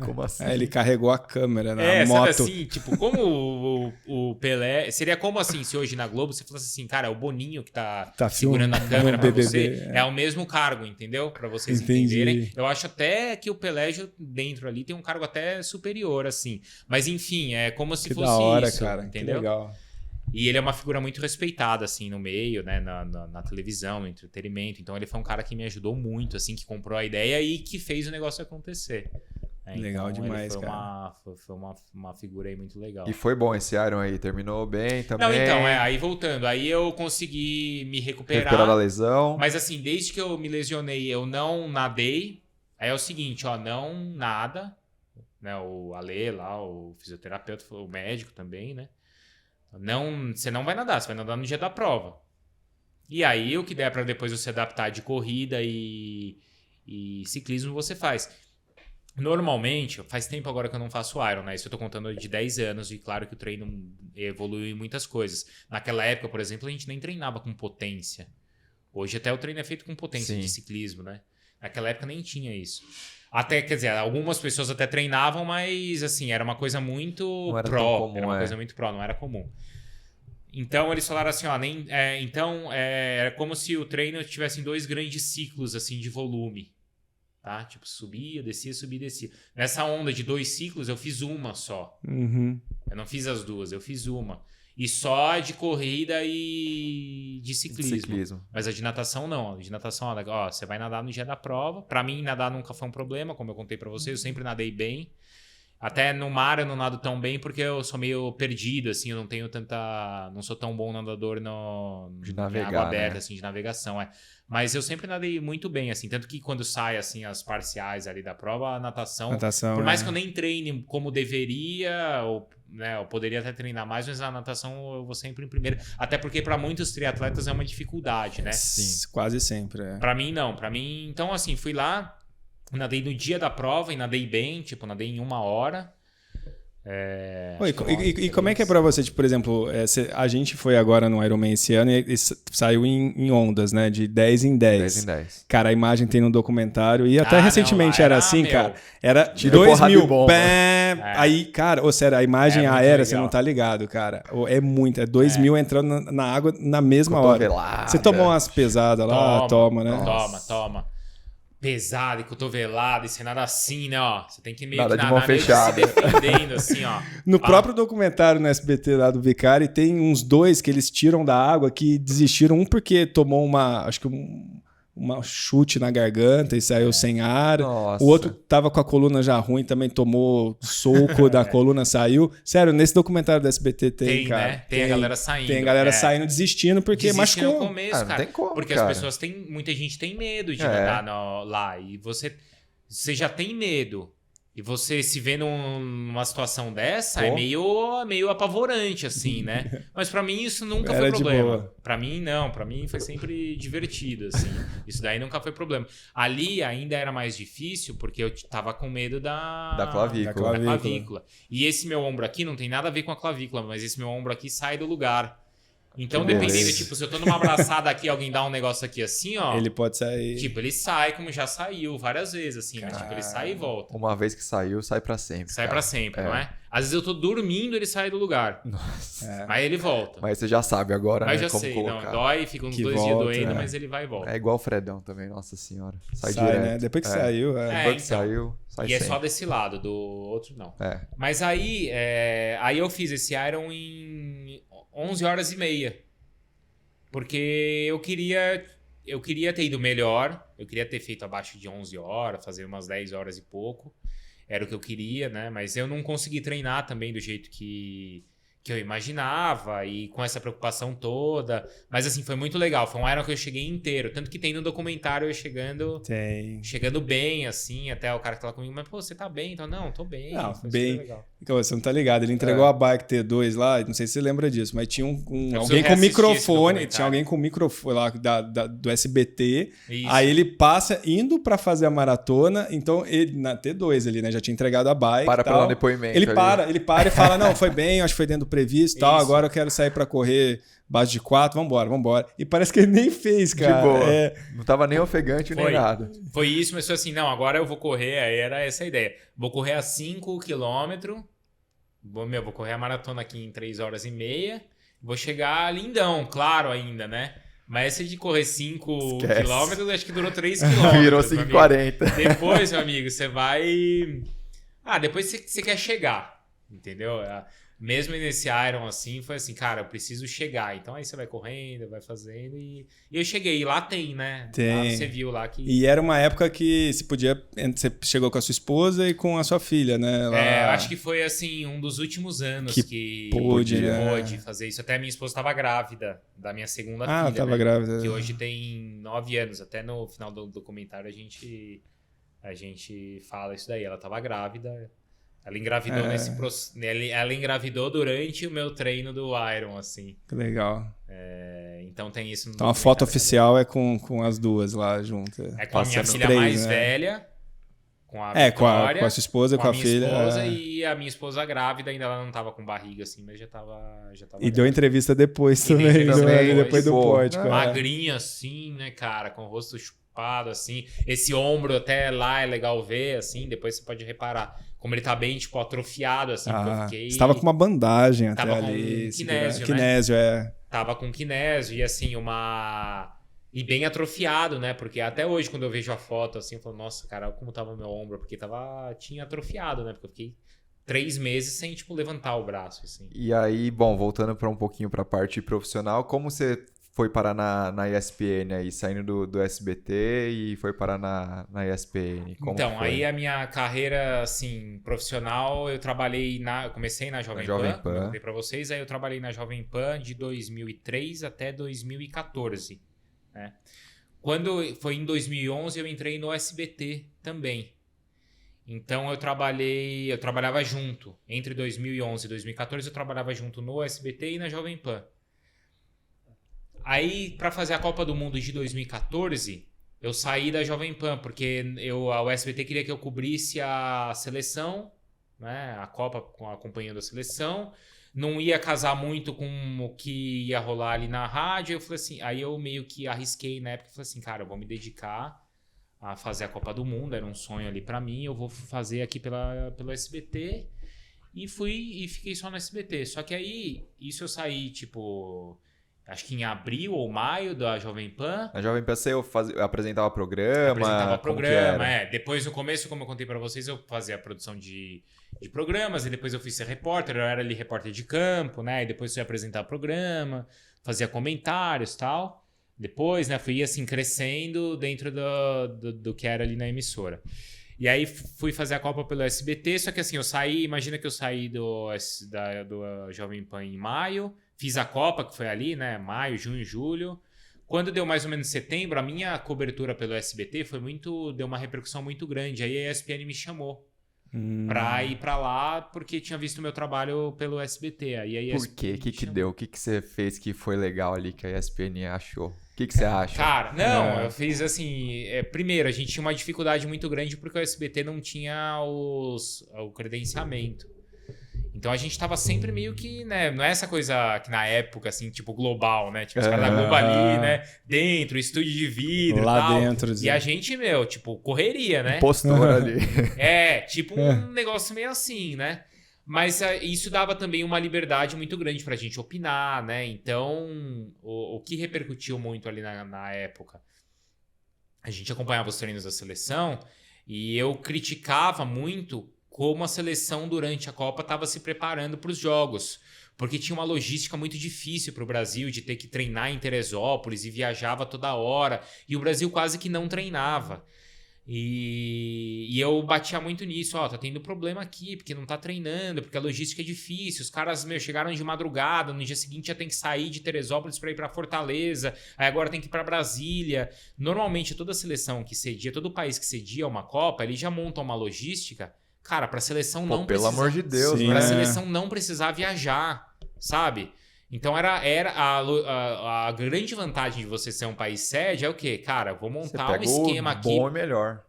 Como assim? Ele carregou a câmera na sabe moto. assim, tipo, como o Pelé... Seria como assim, se hoje na Globo você falasse assim, cara, é o Boninho que tá segurando a câmera pra você. É o mesmo cargo, entendeu? Pra vocês entenderem. Eu acho até que o Pelégio dentro ali tem um cargo até superior, assim. Mas enfim, é como se fosse da hora, isso, cara, entendeu? Que legal. E ele é uma figura muito respeitada, assim, no meio, né? Na televisão, no entretenimento. Então ele foi um cara que me ajudou muito, assim, que comprou a ideia e que fez o negócio acontecer. Legal então, demais, foi cara. Foi uma figura aí muito legal. E foi bom esse Iron aí, terminou bem também. Não, então, aí voltando, aí eu consegui me recuperar da lesão. Mas assim, desde que eu me lesionei, eu não nadei. Aí é o seguinte, ó, não nada, né? O Ale lá, o fisioterapeuta, o médico também, né? Não, você não vai nadar, você vai nadar no dia da prova. E aí, o que der para depois você adaptar de corrida e ciclismo, você faz. Normalmente, faz tempo agora que eu não faço Iron, né? Isso eu tô contando de 10 anos e claro que o treino evoluiu em muitas coisas. Naquela época, por exemplo, a gente nem treinava com potência. Hoje até o treino é feito com potência de ciclismo, né? Naquela época nem tinha isso. Até, quer dizer, algumas pessoas até treinavam, mas assim, era uma coisa muito pró. Era uma coisa muito pró, não era comum. Então eles falaram assim, ó, era como se o treino tivesse 2 grandes ciclos assim de volume. Tá? Tipo, subia, descia. Nessa onda de 2 ciclos, eu fiz uma só. Uhum. Eu não fiz as 2, eu fiz uma. E só de corrida e de ciclismo. Mas a de natação não. A de natação, ó, você vai nadar no dia da prova. Pra mim, nadar nunca foi um problema, como eu contei pra vocês. Eu sempre nadei bem. Até no mar eu não nado tão bem porque eu sou meio perdido, assim. Eu não tenho não sou tão bom nadador de navegar, água aberta, né? assim, de navegação, Mas eu sempre nadei muito bem, assim. Tanto que quando sai, assim, as parciais ali da prova, a natação por mais que eu nem treine como deveria, ou, né, eu poderia até treinar mais, mas a natação eu vou sempre em primeiro. Até porque para muitos triatletas é uma dificuldade, né? Sim. Quase sempre, Para mim, não. Para mim, então, assim, fui lá, nadei no dia da prova e nadei bem, tipo, nadei em 1 hora. E como é que é pra você? Tipo, por exemplo, a gente foi agora no Ironman esse ano e saiu em ondas, né? De 10 em 10. 10 em 10. Cara, a imagem tem no documentário e até recentemente era assim, cara. Era Tiro 2000. bomba. Aí, cara, sério, a imagem aérea, legal. você não tá ligado, cara. É 2000 entrando na água na mesma hora. Você tomou umas pesadas lá? Toma, né? Toma. pesado e cotovelado e sem nada assim, né, ó. Você tem que meio Nada que de mão meio que fechada. se defendendo, assim, ó. No próprio documentário no SBT lá do Vicari, tem uns 2 que eles tiram da água que desistiram. Um porque tomou acho que uma chute na garganta e saiu sem ar. Nossa. O outro tava com a coluna já ruim, também tomou soco da coluna, saiu. Sério, nesse documentário do SBT tem, cara. Né? Tem a galera saindo. Tem a galera saindo, desistindo, porque Desiste machucou. no começo, não cara. tem como, porque cara. as pessoas muita gente tem medo de andar lá. E você já tem medo. E você se vê numa situação dessa, é meio apavorante, assim, né? Mas pra mim isso nunca foi problema. Pra mim, não. Pra mim foi sempre divertido, assim. Isso daí nunca foi problema. Ali ainda era mais difícil, porque eu tava com medo da clavícula. E esse meu ombro aqui não tem nada a ver com a clavícula, mas esse meu ombro aqui sai do lugar. Então, dependendo, tipo, se eu tô numa abraçada aqui, alguém dá um negócio aqui assim, ó. Ele pode sair. Tipo, ele sai como já saiu várias vezes, assim, né? Tipo, ele sai e volta. Uma vez que saiu, sai pra sempre. Sai pra sempre, não é? Às vezes eu tô dormindo, ele sai do lugar. Nossa. Aí ele volta. Mas você já sabe agora, Mas né? já como sei, colocar. não, dói, fica uns 2 dias doendo, mas ele vai e volta. É igual o Fredão também, nossa senhora. Sai direto. Né? Depois que saiu, Depois que então. saiu, sai E sempre. é só desse lado, do outro não. É. Mas aí eu fiz esse Iron em 11h30. Porque eu queria ter ido melhor, eu queria ter feito abaixo de 11 horas, fazer umas 10 horas e pouco, era o que eu queria, né? Mas eu não consegui treinar também do jeito que eu imaginava e com essa preocupação toda. Mas assim, foi muito legal, foi um Iron que eu cheguei inteiro, tanto que tem no documentário eu chegando bem, assim, até o cara que tá lá comigo, mas pô, você tá bem? Então, não, tô bem. Não, foi bem. legal. Você não tá ligado, ele entregou a bike T2 lá, não sei se você lembra disso, mas tinha alguém com microfone, tinha alguém com microfone lá do SBT, Isso. Aí ele passa indo pra fazer a maratona, então ele na T2 ali, né, já tinha entregado a bike. Para pelo depoimento. Ele para e fala, não, foi bem, acho que foi dentro do previsto e tal, agora eu quero sair pra correr base de 4, vambora. E parece que ele nem fez, cara. De boa. Não tava nem ofegante nem nada. Foi isso, mas foi assim, não, agora eu vou correr, aí era essa a ideia. Vou correr a 5 km, vou correr a maratona aqui em 3h30, vou chegar lindão, claro ainda, né? Mas esse de correr 5 km, acho que durou 3 km. Virou 5h40. Depois, meu amigo, você vai... depois você quer chegar, entendeu? Mesmo nesse Iron, assim, foi assim, cara, eu preciso chegar. Então aí você vai correndo, vai fazendo e eu cheguei. E lá tem, né? Tem. Lá você viu lá que... E era uma época que você chegou com a sua esposa e com a sua filha, né? Eu acho que foi, assim, um dos últimos anos que pôde fazer isso. Até a minha esposa estava grávida da minha segunda filha. Ah, estava grávida. Que hoje tem 9 anos. Até no final do documentário a gente fala isso daí. Ela estava grávida. Ela engravidou ela engravidou durante o meu treino do Iron, assim. Que legal. Então tem isso no Então a foto oficial é com as duas lá juntas. É com a minha filha mais velha, com a Vitória, com a sua esposa, com a filha. Esposa, e a minha esposa grávida, ainda ela não tava com barriga assim, mas já tava E deu entrevista depois também, depois do pórtico. Magrinha assim, né, cara, com o rosto chupado assim. Esse ombro até lá é legal ver, assim, depois você pode reparar. Como ele tá bem, tipo, atrofiado, assim, porque eu fiquei... Você tava com uma bandagem até tava ali. Com kinésio, né? Kinésio, Tava com kinésio e, assim, E bem atrofiado, né? Porque até hoje, quando eu vejo a foto, assim, eu falo, nossa, cara, como tava meu ombro. Porque tinha atrofiado, né? Porque eu fiquei 3 meses sem, tipo, levantar o braço, assim. E aí, bom, voltando para um pouquinho pra parte profissional, como você foi parar na ESPN aí, saindo do SBT e foi parar na ESPN? Como então, foi? aí a minha carreira, assim, profissional, eu comecei na Jovem Pan, como eu contei pra vocês, aí eu trabalhei na Jovem Pan de 2003 até 2014, né? Quando foi em 2011, eu entrei no SBT também. Então, eu trabalhava junto. Entre 2011 e 2014, eu trabalhava junto no SBT e na Jovem Pan. Aí, para fazer a Copa do Mundo de 2014, eu saí da Jovem Pan, porque o SBT queria que eu cobrisse a seleção, né, a Copa acompanhando a seleção. Não ia casar muito com o que ia rolar ali na rádio. Eu falei assim, aí eu meio que arrisquei na época e falei assim, cara, eu vou me dedicar a fazer a Copa do Mundo, era um sonho ali para mim, eu vou fazer aqui pelo SBT. E fiquei só no SBT. Só que aí, isso eu saí, tipo... acho que em abril ou maio da Jovem Pan. Na Jovem Pan eu apresentava programa. Apresentava como que programa, era? Depois, no começo, como eu contei pra vocês, eu fazia a produção de programas, e depois eu fui ser repórter, eu era ali repórter de campo, né? E depois fui apresentar programa, fazia comentários e tal. Depois, né, fui assim crescendo dentro do que era ali na emissora. E aí fui fazer a Copa pelo SBT, só que assim, imagina que eu saí do Jovem Pan em maio, fiz a Copa, que foi ali, né, maio, junho, julho. Quando deu mais ou menos setembro, a minha cobertura pelo SBT deu uma repercussão muito grande. Aí a ESPN me chamou pra ir pra lá, porque tinha visto o meu trabalho pelo SBT. Aí a Por quê? O que deu? O que você fez que foi legal ali que a ESPN achou? O que você acha? Cara, não, eu fiz assim... primeiro, a gente tinha uma dificuldade muito grande porque o SBT não tinha o credenciamento. Então a gente tava sempre meio que, né? Não é essa coisa que na época, assim, tipo, global, né? Tipo, os caras da Globo ali, né? Dentro, estúdio de vidro lá e tal. dentro. E a gente, tipo, correria, né? Impostor ali. Tipo um negócio meio assim, né? Mas isso dava também uma liberdade muito grande pra gente opinar, né? Então, o que repercutiu muito ali na época, a gente acompanhava os treinos da seleção e eu criticava muito como a seleção durante a Copa estava se preparando para os jogos. Porque tinha uma logística muito difícil para o Brasil de ter que treinar em Teresópolis e viajava toda hora. E o Brasil quase que não treinava. E eu batia muito nisso, tá tendo problema aqui, porque não tá treinando, porque a logística é difícil, os caras, chegaram de madrugada, no dia seguinte já tem que sair de Teresópolis para ir para Fortaleza, aí agora tem que ir para Brasília. Normalmente toda seleção que cedia, todo país que cedia uma Copa, ele já monta uma logística, cara, pra seleção não precisar... Pelo amor de Deus, Sim, né? Pra seleção não precisar viajar, sabe? Então era a grande vantagem de você ser um país sede é o quê? Cara, vou montar um esquema aqui. Bom e melhor.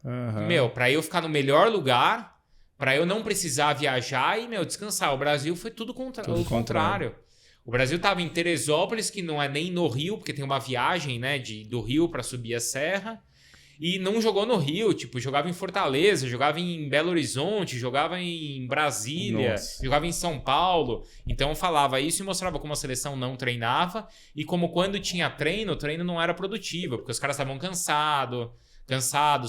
Pra eu ficar no melhor lugar, pra eu não precisar viajar e, descansar. O Brasil foi tudo o contrário. O Brasil tava em Teresópolis, que não é nem no Rio, porque tem uma viagem, né, do Rio pra subir a serra. E não jogou no Rio, jogava em Fortaleza, jogava em Belo Horizonte, jogava em Brasília, jogava em São Paulo. Então eu falava isso e mostrava como a seleção não treinava e como quando tinha treino, o treino não era produtivo, porque os caras estavam cansados,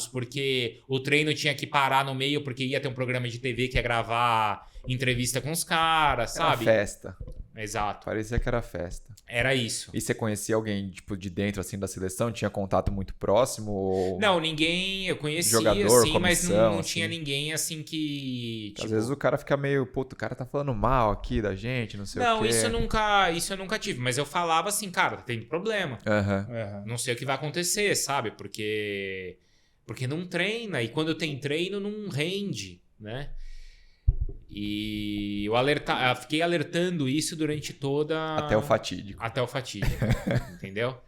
porque o treino tinha que parar no meio, porque ia ter um programa de TV que ia gravar entrevista com os caras, sabe? Era festa. Exato. Parecia que era festa. Era isso. E você conhecia alguém, de dentro, assim, da seleção? Tinha contato muito próximo? Ou... Não, ninguém... Eu conhecia, jogador, assim, mas não assim. tinha niném, assim, que... Às vezes o cara fica meio... Puto, o cara tá falando mal aqui da gente, não sei o quê. Não, isso eu nunca tive. Mas eu falava assim, cara, tá tendo problema. Não sei o que vai acontecer, sabe? Porque não treina. E quando tem treino, não rende, né? E eu fiquei alertando isso durante toda... Até o fatídico. Entendeu?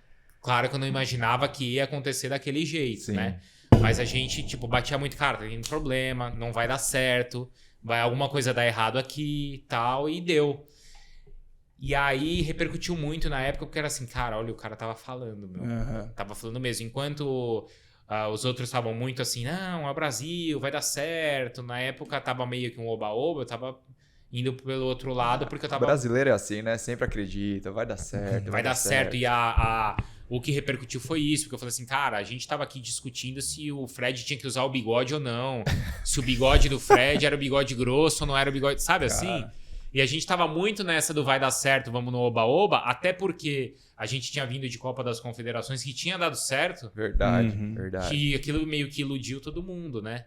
Claro que eu não imaginava que ia acontecer daquele jeito, Sim. né? Mas a gente, batia muito, cara, tá tendo problema, não vai dar certo, vai alguma coisa dar errado aqui, tal, e deu. E aí repercutiu muito na época, porque era assim, cara, olha, o cara tava falando, tava falando mesmo. Enquanto... os outros estavam muito assim, não, é o Brasil, vai dar certo. Na época tava meio que um oba-oba, eu tava indo pelo outro lado, porque eu tava... O brasileiro é assim, né? Sempre acredita, vai dar certo. Vai dar certo. E o que repercutiu foi isso, porque eu falei assim, cara, a gente tava aqui discutindo se o Fred tinha que usar o bigode ou não. Se o bigode do Fred era o bigode grosso ou não era o bigode, sabe assim? E a gente tava muito nessa do vai dar certo, vamos no oba-oba, até porque a gente tinha vindo de Copa das Confederações que tinha dado certo. Verdade. Que aquilo meio que iludiu todo mundo, né?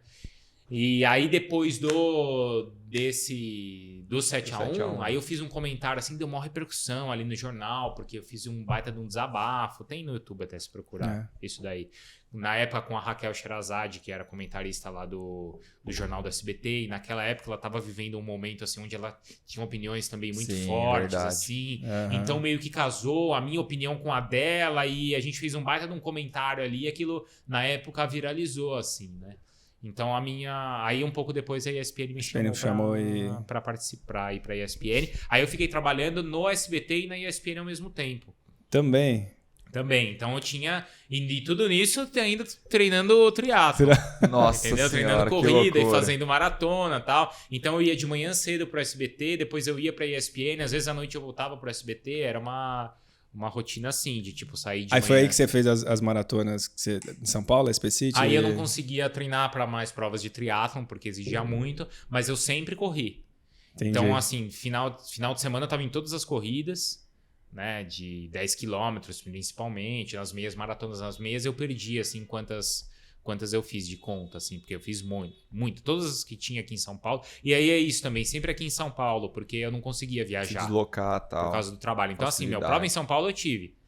E aí depois do 7x1, aí eu fiz um comentário assim, deu maior repercussão ali no jornal, porque eu fiz um baita de um desabafo. Tem no YouTube até se procurar isso daí. Na época com a Raquel Sherazade, que era comentarista lá do Jornal do SBT, e naquela época ela estava vivendo um momento assim onde ela tinha opiniões também muito fortes, verdade. assim. Então meio que casou a minha opinião com a dela e a gente fez um baita de um comentário ali e aquilo na época viralizou, assim, né? Então aí um pouco depois a ESPN me chamou para participar e para a ESPN. Aí eu fiquei trabalhando no SBT e na ESPN ao mesmo tempo. Também. Então eu tinha... E tudo nisso ainda treinando triatlo. Nossa entendeu? Senhora, treinando corrida e fazendo maratona e tal. Então eu ia de manhã cedo pro SBT, depois eu ia pra ESPN, às vezes à noite eu voltava pro SBT, era uma uma rotina assim, de tipo sair de Aí manhã. foi aí que você fez as maratonas em São Paulo, específico? Aí eu não conseguia treinar para mais provas de triatlon, porque exigia muito, mas eu sempre corri. Entendi. Então, assim, final de semana eu tava em todas as corridas, né, de 10 quilômetros principalmente, nas meias maratonas, nas meias eu perdi, assim, quantas eu fiz de conta, assim, porque eu fiz muito, todas as que tinha aqui em São Paulo. E aí é isso também, sempre aqui em São Paulo, porque eu não conseguia viajar. Se deslocar e tal. Por causa do trabalho. Então, assim, Facilidade. prova em São Paulo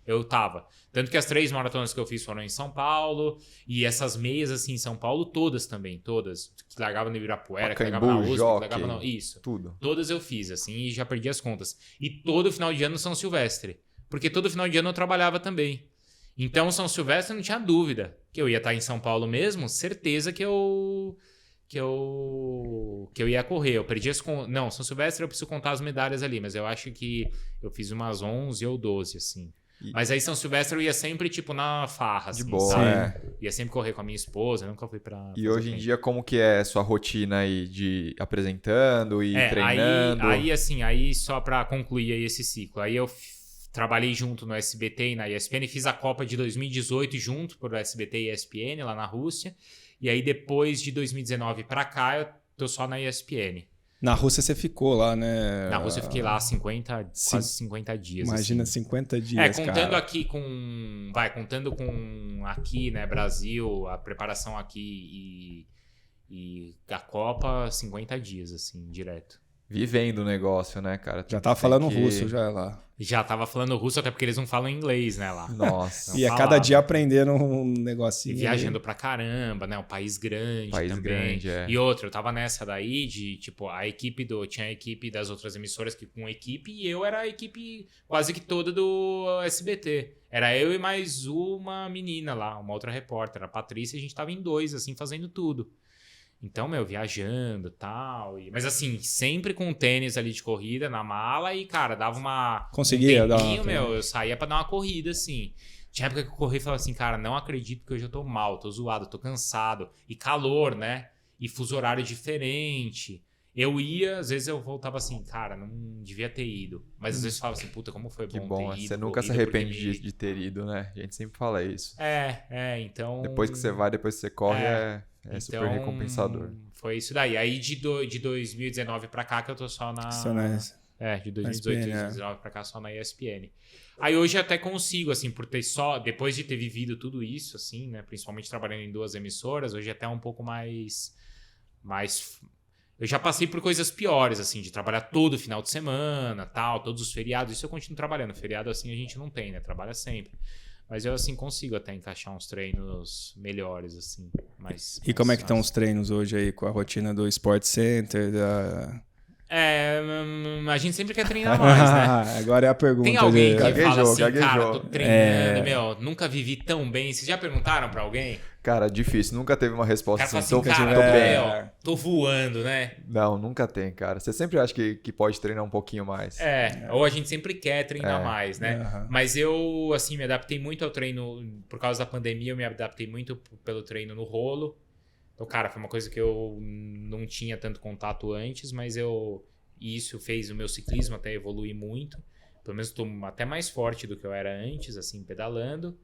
eu tava. Tanto que as 3 maratonas que eu fiz foram em São Paulo, e essas meias, assim, em São Paulo, todas também, todas. Que largava no Ibirapuera, que largava na USP, que largava na... Isso. Tudo. Todas eu fiz, assim, e já perdi as contas. E todo final de ano São Silvestre. Porque todo final de ano eu trabalhava também. Então, São Silvestre não tinha dúvida que eu ia estar em São Paulo mesmo, certeza que eu ia correr. Eu perdi Não, São Silvestre eu preciso contar as medalhas ali, mas eu acho que eu fiz umas 11 ou 12, assim. Mas aí São Silvestre eu ia sempre, tipo, na farra, assim, de boa, sabe? Ia sempre correr com a minha esposa, eu nunca fui pra... E hoje em dia, como que é a sua rotina aí de apresentando e treinando? Aí só pra concluir aí esse ciclo, aí eu trabalhei junto no SBT e na ESPN, fiz a Copa de 2018 junto por SBT e ESPN lá na Rússia, e aí depois de 2019 pra cá eu tô só na ESPN. Na Rússia você ficou lá, né? Na Rússia eu fiquei lá quase 50 dias. Imagina, assim. 50 dias, contando cara. aqui contando com aqui, né, Brasil, a preparação aqui e a Copa, 50 dias, assim, direto. Vivendo o negócio, né, cara? Já tava falando russo já lá. Já tava falando russo, até porque eles não falam inglês, né, lá. Nossa. E a cada dia aprendendo um negocinho. E viajando pra caramba, né? Um país grande também. Grande, é. E outra, eu tava nessa daí de, tipo, tinha a equipe das outras emissoras que com equipe e eu era a equipe quase que toda do SBT. Era eu e mais uma menina lá, uma outra repórter, a Patrícia, e a gente tava em 2, assim, fazendo tudo. Então, viajando e tal. Mas assim, sempre com tênis ali de corrida na mala e, cara, dava Conseguia dar uma... eu saía pra dar uma corrida, assim. Tinha época que eu corria e falava assim, cara, não acredito que hoje eu tô mal, tô zoado, tô cansado. E calor, né? E fuso horário diferente. Eu ia, às vezes eu voltava assim, cara, não devia ter ido. Mas às vezes eu falava assim, puta, como foi Que bom bom, ter ido. você nunca se arrepende de ter ido, né? A gente sempre fala isso. Então... Depois que você vai, depois que você corre, é super recompensador. Foi isso daí. Aí de 2019 pra cá que eu tô só na... de 2018 e 2019 pra cá só na ESPN. Aí hoje eu até consigo, assim, por ter depois de ter vivido tudo isso, assim, né? Principalmente trabalhando em 2 emissoras, hoje até um pouco mais... Eu já passei por coisas piores, assim, de trabalhar todo final de semana, tal, todos os feriados. Isso eu continuo trabalhando. Feriado, assim, a gente não tem, né? Trabalha sempre. Mas eu, assim, consigo até encaixar uns treinos melhores, assim. E como é que estão os treinos hoje aí, com a rotina do Sport Center, a gente sempre quer treinar mais, né? Agora é a pergunta. Tem alguém que fala assim, gaguejou. cara, tô treinando, nunca vivi tão bem. Vocês já perguntaram pra alguém? Cara, difícil. Nunca teve uma resposta assim, assim. Cara, tô bem. Tô voando, né? Não, nunca tem, cara. Você sempre acha que pode treinar um pouquinho mais. Ou a gente sempre quer treinar mais, né? Uhum. Mas eu, assim, me adaptei muito ao treino. Por causa da pandemia, eu me adaptei muito pelo treino no rolo. Então, cara, foi uma coisa que eu não tinha tanto contato antes, mas isso fez o meu ciclismo até evoluir muito. Pelo menos estou até mais forte do que eu era antes, assim, pedalando.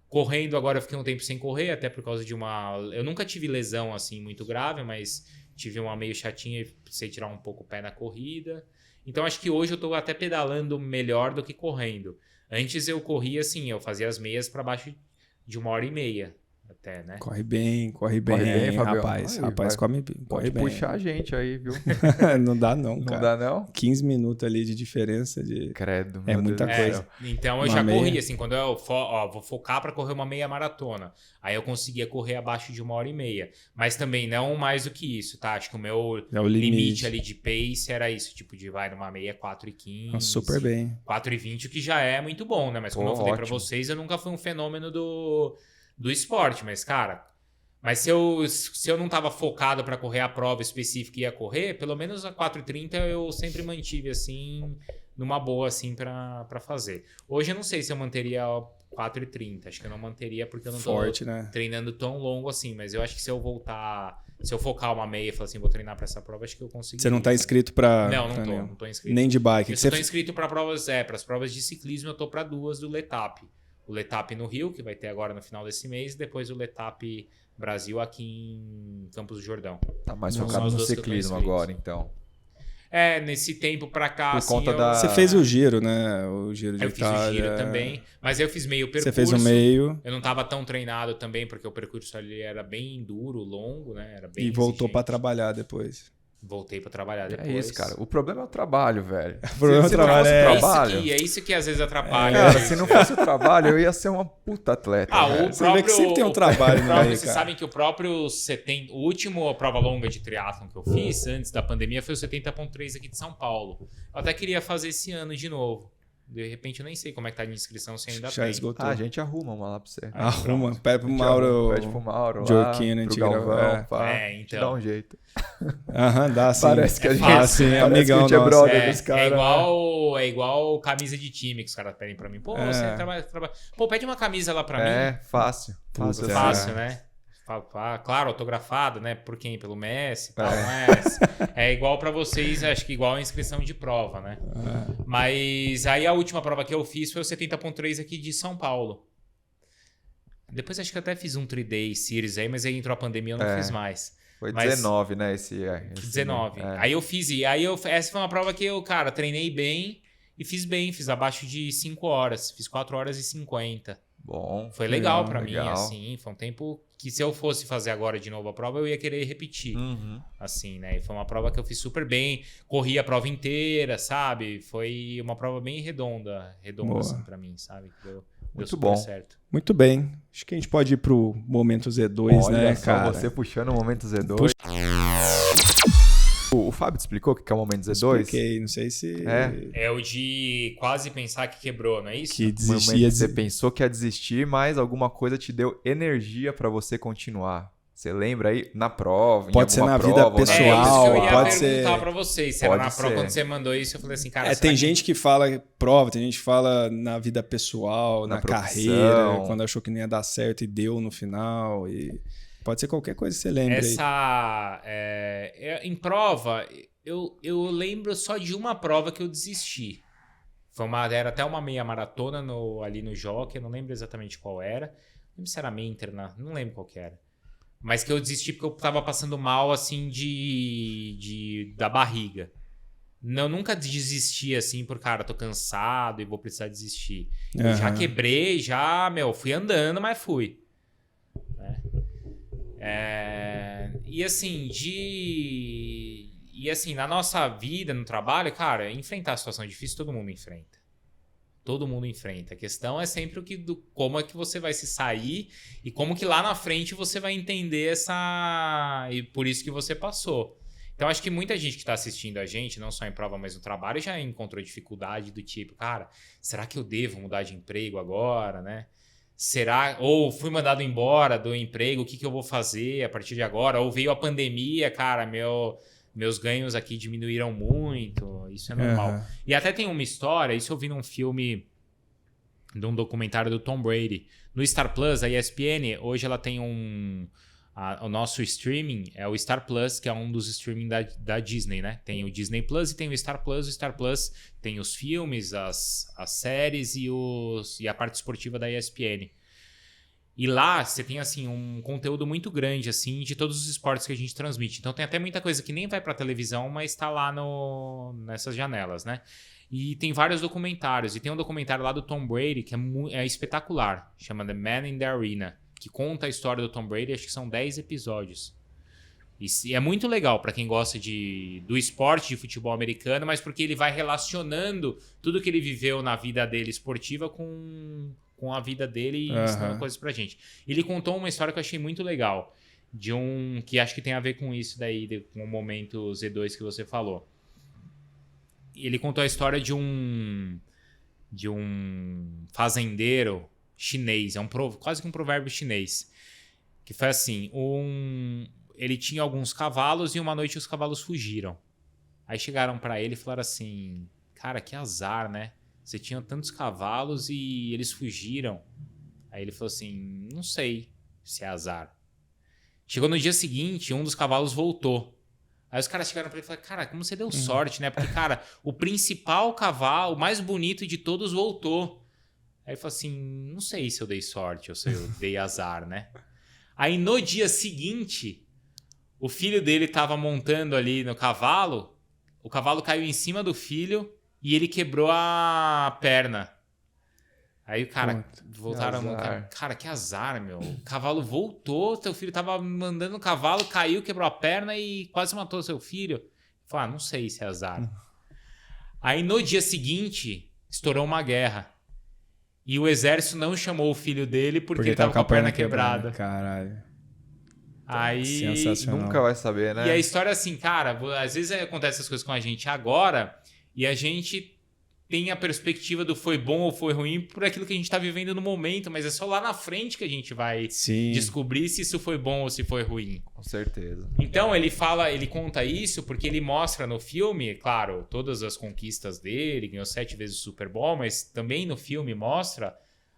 Correndo, agora eu fiquei um tempo sem correr, até por causa de eu nunca tive lesão, assim, muito grave, mas tive uma meio chatinha e precisei tirar um pouco o pé na corrida. Então, acho que hoje eu tô até pedalando melhor do que correndo. Antes eu corria, assim, eu fazia as meias para baixo de 1h30. Até, né? Corre bem, Fabião. rapaz, corre Pode bem. puxar a gente aí, viu? Não dá não, Não cara. dá não? 15 minutos ali de diferença de... Credo. É muita Deus coisa. Então eu já corri, assim, quando eu vou focar pra correr uma meia maratona. Aí eu conseguia correr abaixo de 1h30. Mas também não mais do que isso, tá? Acho que o meu limite ali de pace era isso, tipo, de vai numa meia 4h15. Super bem. 4h20, o que já é muito bom, né? Mas como eu falei pra vocês, eu nunca fui um fenômeno do esporte, mas, cara... Mas se eu não tava focado pra correr a prova específica e ia correr, pelo menos a 4h30 eu sempre mantive, assim, numa boa, assim, pra fazer. Hoje eu não sei se eu manteria 4:30. Acho que eu não manteria porque eu não tô Forte, né? treinando tão longo assim. Mas eu acho que se eu voltar... Se eu focar uma meia e falar assim, vou treinar pra essa prova, acho que eu consigo. Você não tá inscrito pra... Não tô inscrito. Nem de bike. Eu só tô inscrito pra provas, pras provas de ciclismo, eu tô pra 2 do Letap. O Letap no Rio, que vai ter agora no final desse mês, e depois o Letap Brasil aqui em Campos do Jordão. Tá mais São focado as no duas que eu tô ciclismo inscrito. agora, então. Nesse tempo pra cá, Por assim, conta da- Você fez o giro, né? O giro de Eu fiz Itália. o giro também, mas eu fiz meio percurso. Você fez o meio Eu não tava tão treinado também, porque o percurso ali era bem duro, longo, né? Era bem e voltou exigente. pra trabalhar depois. Voltei pra trabalhar depois. É isso, cara. O problema é o trabalho, velho. O problema é o trabalho, É trabalho, isso que às vezes atrapalha. cara, se não fosse o trabalho, eu ia ser uma puta atleta. velho. Você vê que sempre tem um trabalho no meio, Vocês cara. sabem que o próprio o último prova longa de triatlon que eu fiz antes da pandemia foi o 70.3 aqui de São Paulo. Eu até queria fazer esse ano de novo. De repente eu nem sei como é que tá de inscrição, se ainda Já tem. esgotou. Ah, a gente arruma uma lá pra você. Arruma, pede pro A gente Mauro. pede pro Mauro lá, Giorchino, a pro gente Galvão, grava. pá, Então. te dá um jeito. Aham, dá sim. Parece que a gente, fácil, né? parece Amigão que a gente é nosso. brother dos caras. É igual camisa de time que os caras pedem pra mim. Pô, você trabalha. Pô, pede uma camisa lá pra mim. É, fácil. Fácil, Puta, Fácil, né? Claro, autografado, né? Por quem? Pelo Messi e tal, mas é igual pra vocês, acho que igual a inscrição de prova, né? Mas aí a última prova que eu fiz foi o 70.3 aqui de São Paulo. Depois acho que eu até fiz um 3-day series aí, mas aí entrou a pandemia, eu não fiz mais. Foi Mas- 19, né? Esse 19. É. Aí eu fiz, essa foi uma prova que eu, cara, treinei bem e fiz bem, fiz abaixo de 5 horas, fiz 4 horas e 50. Bom. Foi legal pra mim, legal. assim, foi um tempo que se eu fosse fazer agora de novo a prova, eu ia querer repetir, Uhum. assim, né? E foi uma prova que eu fiz super bem, corri a prova inteira, sabe? Foi uma prova bem redonda Boa. assim, pra mim, sabe? Que deu Muito super bom. certo. Muito bem. Acho que a gente pode ir pro momento Z2, Olha né, só, cara? você puxando o momento Z2. O Fábio te explicou o que é o momento Z2? Expliquei, não sei se... É o de quase pensar que quebrou, não é isso? Que O momento desistia que você pensou que ia desistir, mas alguma coisa te deu energia pra você continuar. Você lembra aí? Na prova, Pode em ser alguma na vida prova, ou pessoal, É isso que eu ia pode perguntar ser- pra vocês. Se era Pode na prova, ser. quando você mandou isso, eu falei assim, cara... será tem que- gente que fala prova, tem gente que fala na vida pessoal, Na na profissão. carreira, quando achou que não ia dar certo e deu no final. E pode ser qualquer coisa que você lembre aí. Em prova, eu lembro só de uma prova que eu desisti. Era até uma meia maratona ali no Jockey, eu não lembro exatamente qual era. Não lembro se era meia interna, não lembro qual que era. Mas que eu desisti porque eu tava passando mal, assim, da barriga. Não, nunca desisti, assim, por, cara, tô cansado e vou precisar desistir. Eu já Aham. quebrei, fui andando, mas fui. Né? E assim, na nossa vida, no trabalho, cara, enfrentar a situação difícil, todo mundo enfrenta. Todo mundo enfrenta. A questão é sempre como é que você vai se sair e como que lá na frente você vai entender e por isso que você passou. Então, acho que muita gente que está assistindo a gente, não só em prova, mas no trabalho, já encontrou dificuldade do tipo, cara, será que eu devo mudar de emprego agora, né? Ou fui mandado embora do emprego, o que eu vou fazer a partir de agora? Ou veio a pandemia, cara, meus ganhos aqui diminuíram muito, isso é normal. Aham. E até tem uma história, isso eu vi num filme, de um documentário do Tom Brady. No Star Plus, a ESPN, hoje ela tem o nosso streaming é o Star Plus, que é um dos streaming da Disney, né? Tem o Disney Plus e tem o Star Plus. O Star Plus tem os filmes, as séries e a parte esportiva da ESPN. E lá você tem assim um conteúdo muito grande assim de todos os esportes que a gente transmite. Então tem até muita coisa que nem vai para televisão, mas está lá nessas janelas, né? E tem vários documentários. E tem um documentário lá do Tom Brady que é espetacular. Chama The Man in the Arena. Que conta a história do Tom Brady. Acho que são 10 episódios. E é muito legal para quem gosta do esporte de futebol americano, mas porque ele vai relacionando tudo que ele viveu na vida dele esportiva com a vida dele e ensinando coisas pra gente. Ele contou uma história que eu achei muito legal, que acho que tem a ver com isso daí, com o momento Z2 que você falou. Ele contou a história de um fazendeiro chinês, quase que um provérbio chinês, que foi assim, ele tinha alguns cavalos e uma noite os cavalos fugiram. Aí chegaram pra ele e falaram assim, cara, que azar, né? Você tinha tantos cavalos e eles fugiram. Aí ele falou assim, não sei se é azar. Chegou no dia seguinte, um dos cavalos voltou. Aí os caras chegaram pra ele e falaram, cara, como você deu sorte, né? Porque, cara, o principal cavalo, o mais bonito de todos, voltou. Aí ele falou assim, não sei se eu dei sorte ou se eu dei azar, né? Aí no dia seguinte, o filho dele tava montando ali no cavalo, o cavalo caiu em cima do filho e ele quebrou a perna. Aí o cara, voltaram a montar. Cara, que azar, meu. O cavalo voltou, teu filho tava mandando o cavalo, caiu, quebrou a perna e quase matou seu filho. Falei, não sei se é azar. Aí no dia seguinte, estourou uma guerra. E o exército não chamou o filho dele porque ele tava com a perna quebrada. Caralho. Aí sensacional. Nunca vai saber, né? E a história é assim, cara, às vezes acontece essas coisas com a gente agora e a gente tem a perspectiva do foi bom ou foi ruim por aquilo que a gente tá vivendo no momento, mas é só lá na frente que a gente vai descobrir se isso foi bom ou se foi ruim. Com certeza. Então ele conta isso porque ele mostra no filme, claro, todas as conquistas dele, ganhou 7 vezes o Super Bowl, mas também no filme mostra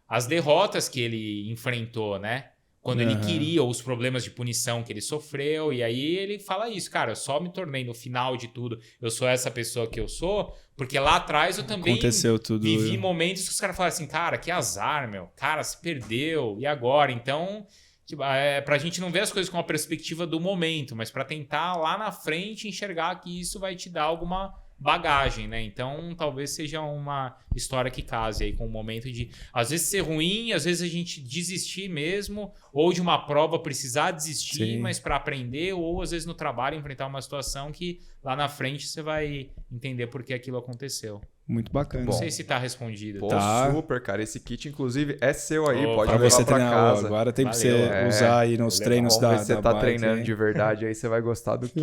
as derrotas que ele enfrentou, né? Quando ele queria, os problemas de punição que ele sofreu. E aí ele fala isso, cara, eu só me tornei no final de tudo, eu sou essa pessoa que eu sou, porque lá atrás eu também vivi momentos que os caras falaram assim, cara, que azar, meu. Cara, se perdeu, e agora? Então, tipo, pra gente não ver as coisas com a perspectiva do momento, mas pra tentar lá na frente enxergar que isso vai te dar alguma bagagem, né? Então, talvez seja uma história que case aí com o momento de, às vezes, ser ruim, às vezes a gente desistir mesmo, ou de uma prova precisar desistir, mas para aprender, ou às vezes no trabalho enfrentar uma situação que lá na frente você vai entender por que aquilo aconteceu. Muito bacana. Não sei se tá respondido. Pô, tá. Super, cara. Esse kit, inclusive, é seu aí. Pode pra levar você pra treinar casa. agora tem pra você usar aí nos treinos Vamos ver da se você tá bike, treinando hein? de verdade, aí você vai gostar do kit.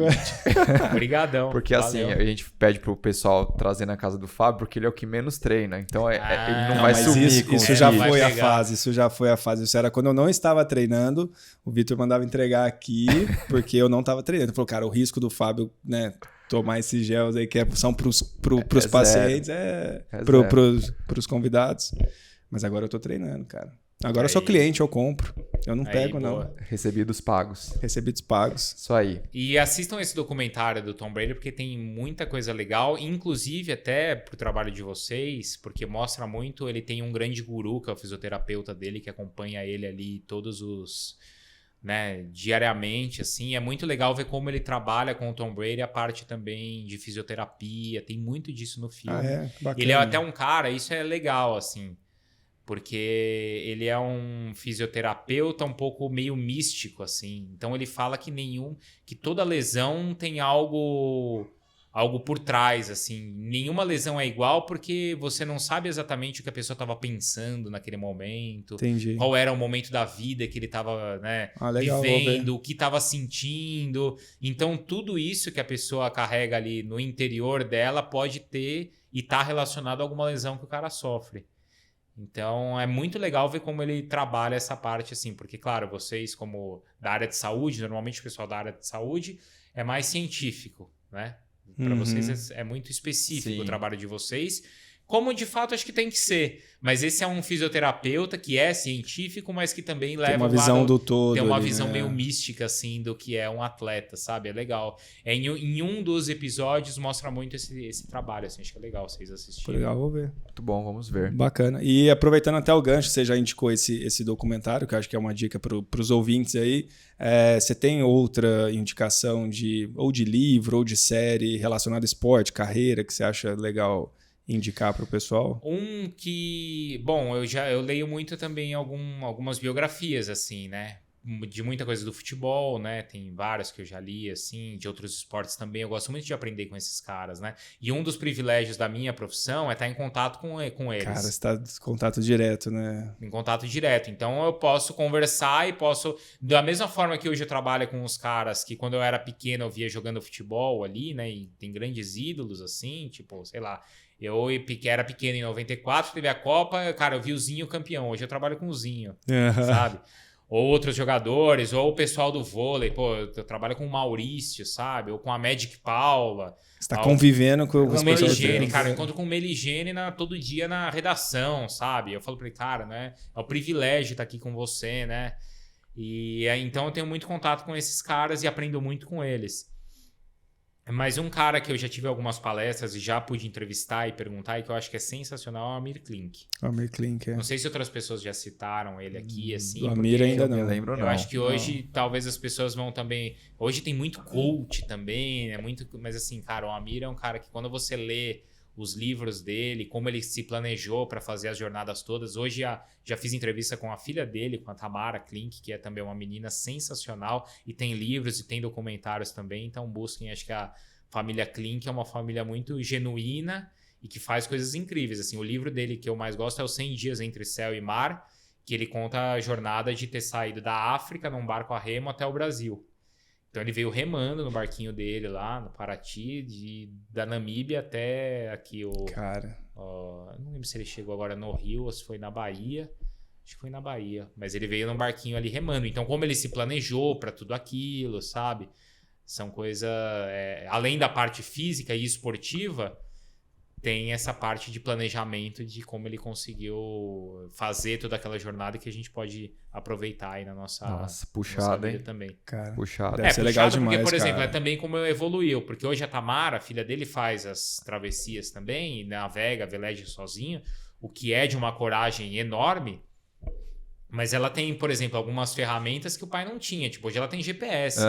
Obrigadão. Porque assim, a gente pede pro pessoal trazer na casa do Fábio, porque ele é o que menos treina. Então ele não vai sumir isso já foi a fase. Isso já foi a fase. Isso era quando eu não estava treinando. O Vitor mandava entregar aqui, porque eu não estava treinando. Ele falou, cara, o risco do Fábio, né? Tomar esses gels aí que são pros pacientes, pros convidados. Mas agora eu tô treinando, cara. Agora eu sou cliente, eu compro. Eu não pego, boa. Não. Recebidos pagos. Recebidos pagos. Isso aí. E assistam esse documentário do Tom Brady, porque tem muita coisa legal, inclusive até pro trabalho de vocês, porque mostra muito, ele tem um grande guru, que é o fisioterapeuta dele, que acompanha ele ali todos os... né, diariamente, assim, é muito legal ver como ele trabalha com o Tom Brady, a parte também de fisioterapia, tem muito disso no filme. Bacana. Ele é até um cara, isso é legal, assim, porque ele é um fisioterapeuta um pouco meio místico, assim, então ele fala que toda lesão tem algo por trás, assim. Nenhuma lesão é igual porque você não sabe exatamente o que a pessoa estava pensando naquele momento. Entendi. Qual era o momento da vida que ele estava, né, legal, vivendo, o que estava sentindo. Então, tudo isso que a pessoa carrega ali no interior dela pode ter e estar relacionado a alguma lesão que o cara sofre. Então, é muito legal ver como ele trabalha essa parte, assim. Porque, claro, vocês como da área de saúde, normalmente o pessoal da área de saúde é mais científico, né? Para vocês é muito específico o trabalho de vocês, como de fato acho que tem que ser. Mas esse é um fisioterapeuta que é científico, mas que também leva uma visão do todo. Tem uma ali, visão né? meio mística, assim, do que é um atleta, sabe? É legal. Em um dos episódios mostra muito esse trabalho, assim, acho que é legal vocês assistirem. Legal, vou ver. Muito bom, vamos ver. Bacana. E aproveitando até o gancho, você já indicou esse documentário, que eu acho que é uma dica para os ouvintes aí. Você tem outra indicação ou de livro ou de série relacionada a esporte, carreira, que você acha legal indicar para o pessoal? Um que... Bom, eu leio muito também algumas biografias, assim, né? De muita coisa do futebol, né? Tem várias que eu já li, assim, de outros esportes também. Eu gosto muito de aprender com esses caras, né? E um dos privilégios da minha profissão é estar em contato com eles. Cara, você está em contato direto, né? Em contato direto. Então, eu posso conversar e posso... Da mesma forma que hoje eu trabalho com os caras que quando eu era pequeno eu via jogando futebol ali, né? E tem grandes ídolos, assim, tipo, sei lá... Eu era pequeno em 94, teve a Copa, cara, eu vi o Zinho campeão. Hoje eu trabalho com o Zinho, sabe? ou outros jogadores, ou o pessoal do vôlei. Pô, eu trabalho com o Maurício, sabe? Ou com a Magic Paula. Você tá convivendo com o Meligene, cara. Eu encontro com o Meligene todo dia na redação, sabe? Eu falo pra ele, cara, né? É um privilégio estar aqui com você, né? E então eu tenho muito contato com esses caras e aprendo muito com eles. Mas um cara que eu já tive algumas palestras e já pude entrevistar e perguntar e que eu acho que é sensacional é o Amir Klink. O Amir Klink, Não sei se outras pessoas já citaram ele aqui, assim. O Amir ainda não. Lembro, eu não. acho que hoje talvez as pessoas vão também... Hoje tem muito coach também, né? Mas assim, cara, o Amir é um cara que quando você lê os livros dele, como ele se planejou para fazer as jornadas todas. Hoje já fiz entrevista com a filha dele, com a Tamara Klink, que é também uma menina sensacional e tem livros e tem documentários também, então busquem. Acho que a família Klink é uma família muito genuína e que faz coisas incríveis. Assim, o livro dele que eu mais gosto é o 100 Dias Entre Céu e Mar, que ele conta a jornada de ter saído da África num barco a remo até o Brasil. Então ele veio remando no barquinho dele lá no Paraty, da Namíbia até aqui Cara. Não lembro se ele chegou agora no Rio ou se foi na Bahia. Acho que foi na Bahia. Mas ele veio num barquinho ali remando. Então como ele se planejou para tudo aquilo, sabe? São coisas... além da parte física e esportiva, tem essa parte de planejamento de como ele conseguiu fazer toda aquela jornada que a gente pode aproveitar aí na nossa puxado, vida hein? também. Cara, puxado. deve ser legal demais, porque, por exemplo, cara. é também como evoluiu. Porque hoje a Tamara, a filha dele, faz as travessias também, e navega, veleja sozinho, o que é de uma coragem enorme. Mas ela tem, por exemplo, algumas ferramentas que o pai não tinha. Tipo, hoje ela tem GPS.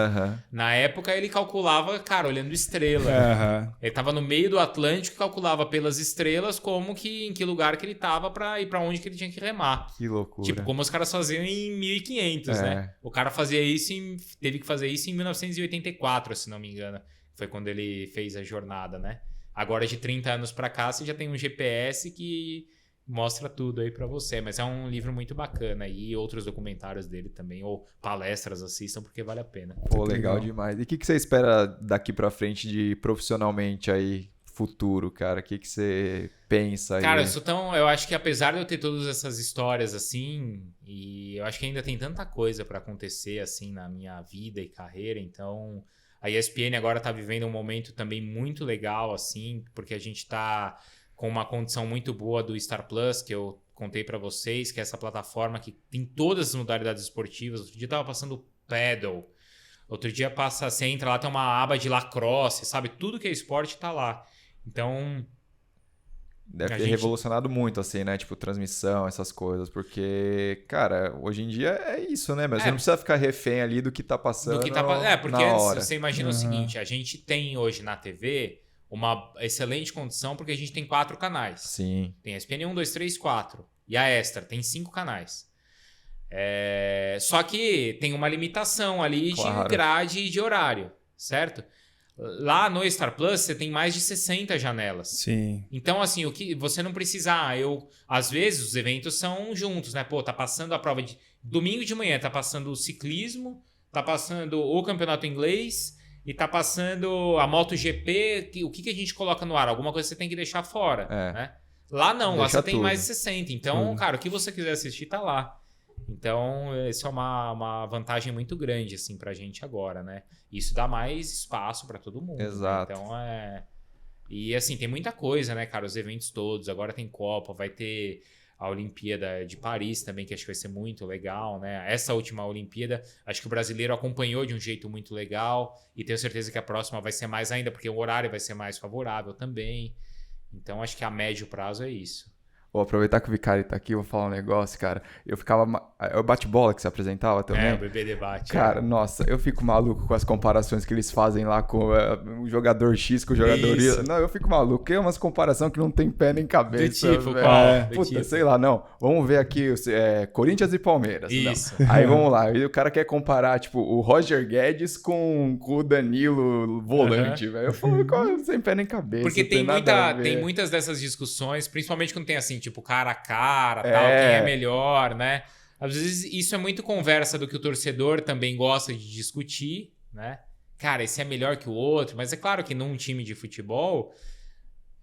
Na época, ele calculava, cara, olhando estrela. Ele tava no meio do Atlântico e calculava pelas estrelas em que lugar que ele tava pra ir pra onde que ele tinha que remar. Que loucura. Tipo, como os caras faziam em 1500, né? O cara fazia isso teve que fazer isso em 1984, se não me engano. Foi quando ele fez a jornada, né? Agora, de 30 anos pra cá, você já tem um GPS que mostra tudo aí pra você, mas é um livro muito bacana e outros documentários dele também, ou palestras, assistam, porque vale a pena. Pô, legal demais. E o que você espera daqui pra frente de profissionalmente aí, futuro, cara? O que você pensa aí? Cara, eu acho que apesar de eu ter todas essas histórias assim, e eu acho que ainda tem tanta coisa pra acontecer assim na minha vida e carreira, então a ESPN agora tá vivendo um momento também muito legal assim, porque a gente tá com uma condição muito boa do Star Plus, que eu contei para vocês, que é essa plataforma que tem todas as modalidades esportivas. Outro dia tava passando paddle, outro dia você entra lá, tem uma aba de lacrosse, sabe? Tudo que é esporte tá lá. Então... Deve ter revolucionado muito, assim, né? Tipo, transmissão, essas coisas. Porque, cara, hoje em dia é isso, né? Mas você não precisa ficar refém ali do que tá passando porque na hora. Você imagina o seguinte, a gente tem hoje na TV... uma excelente condição porque a gente tem 4 canais. Sim. Tem a ESPN 1, 2, 3, 4. E a Extra tem 5 canais. Só que tem uma limitação ali de grade e de horário, certo? Lá no Star Plus você tem mais de 60 janelas. Sim. Então, assim, o que você não precisa... às vezes os eventos são juntos, né? Pô, tá passando a prova de... Domingo de manhã tá passando o ciclismo, tá passando o campeonato inglês... E tá passando a MotoGP, o que a gente coloca no ar? Alguma coisa você tem que deixar fora, né? Lá não, lá você tem mais de 60. Então, cara, o que você quiser assistir tá lá. Então, isso é uma vantagem muito grande, assim, pra gente agora, né? Isso dá mais espaço pra todo mundo. Exato. Né? Então, E, assim, tem muita coisa, né, cara? Os eventos todos. Agora tem Copa, vai ter... a Olimpíada de Paris também, que acho que vai ser muito legal, né? Essa última Olimpíada, acho que o brasileiro acompanhou de um jeito muito legal e tenho certeza que a próxima vai ser mais ainda, porque o horário vai ser mais favorável também. Então, acho que a médio prazo é isso. Vou aproveitar que o Vicari tá aqui, vou falar um negócio, cara. Eu ficava... É o bate-bola que você apresentava também? O BB Debate. Cara, nossa, eu fico maluco com as comparações que eles fazem lá com o jogador X com o jogador Y. Não, eu fico maluco. É umas comparações que não tem pé nem cabeça. Do tipo, qual? Puta, sei lá, não. Vamos ver aqui Corinthians e Palmeiras. Isso. Não. Aí vamos lá. E o cara quer comparar, tipo, o Roger Guedes com o Danilo volante, velho. Eu falo, sem pé nem cabeça. Porque tem muitas dessas discussões, principalmente quando tem assim, tipo, cara a cara, tal, quem é melhor, né? Às vezes isso é muito conversa do que o torcedor também gosta de discutir, né? Cara, esse é melhor que o outro, mas é claro que num time de futebol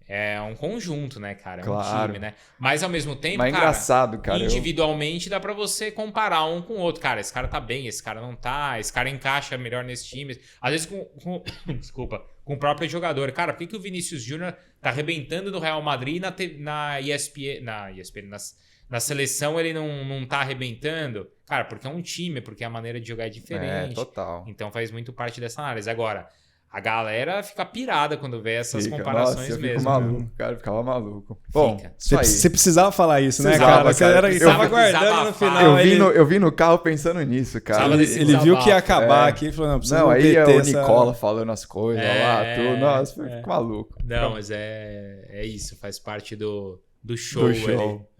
é um conjunto, né, cara? É Claro. um time, né? Mas ao mesmo tempo, Mas é cara, engraçado, cara. individualmente dá pra você comparar um com o outro. Cara, esse cara tá bem, esse cara não tá, esse cara encaixa melhor nesse time. Às vezes desculpa, com o próprio jogador. Cara, por que o Vinícius Júnior tá arrebentando no Real Madrid e na ESPN, na seleção ele não tá arrebentando? Cara, porque é um time, porque a maneira de jogar é diferente. Total. Então faz muito parte dessa análise. Agora, a galera fica pirada quando vê essas comparações. Nossa, eu mesmo. Fico maluco, cara, eu ficava maluco. Bom, isso aí. Você precisava falar isso, né, Precisava, cara? cara. Eu tava guardando no final. Eu vi no carro pensando nisso, cara. Ele viu que ia acabar aqui e falou, não, precisa aí é o essa... Nicola falando as coisas lá, tudo. Nossa, eu fico maluco. Não, mas é isso, faz parte do show.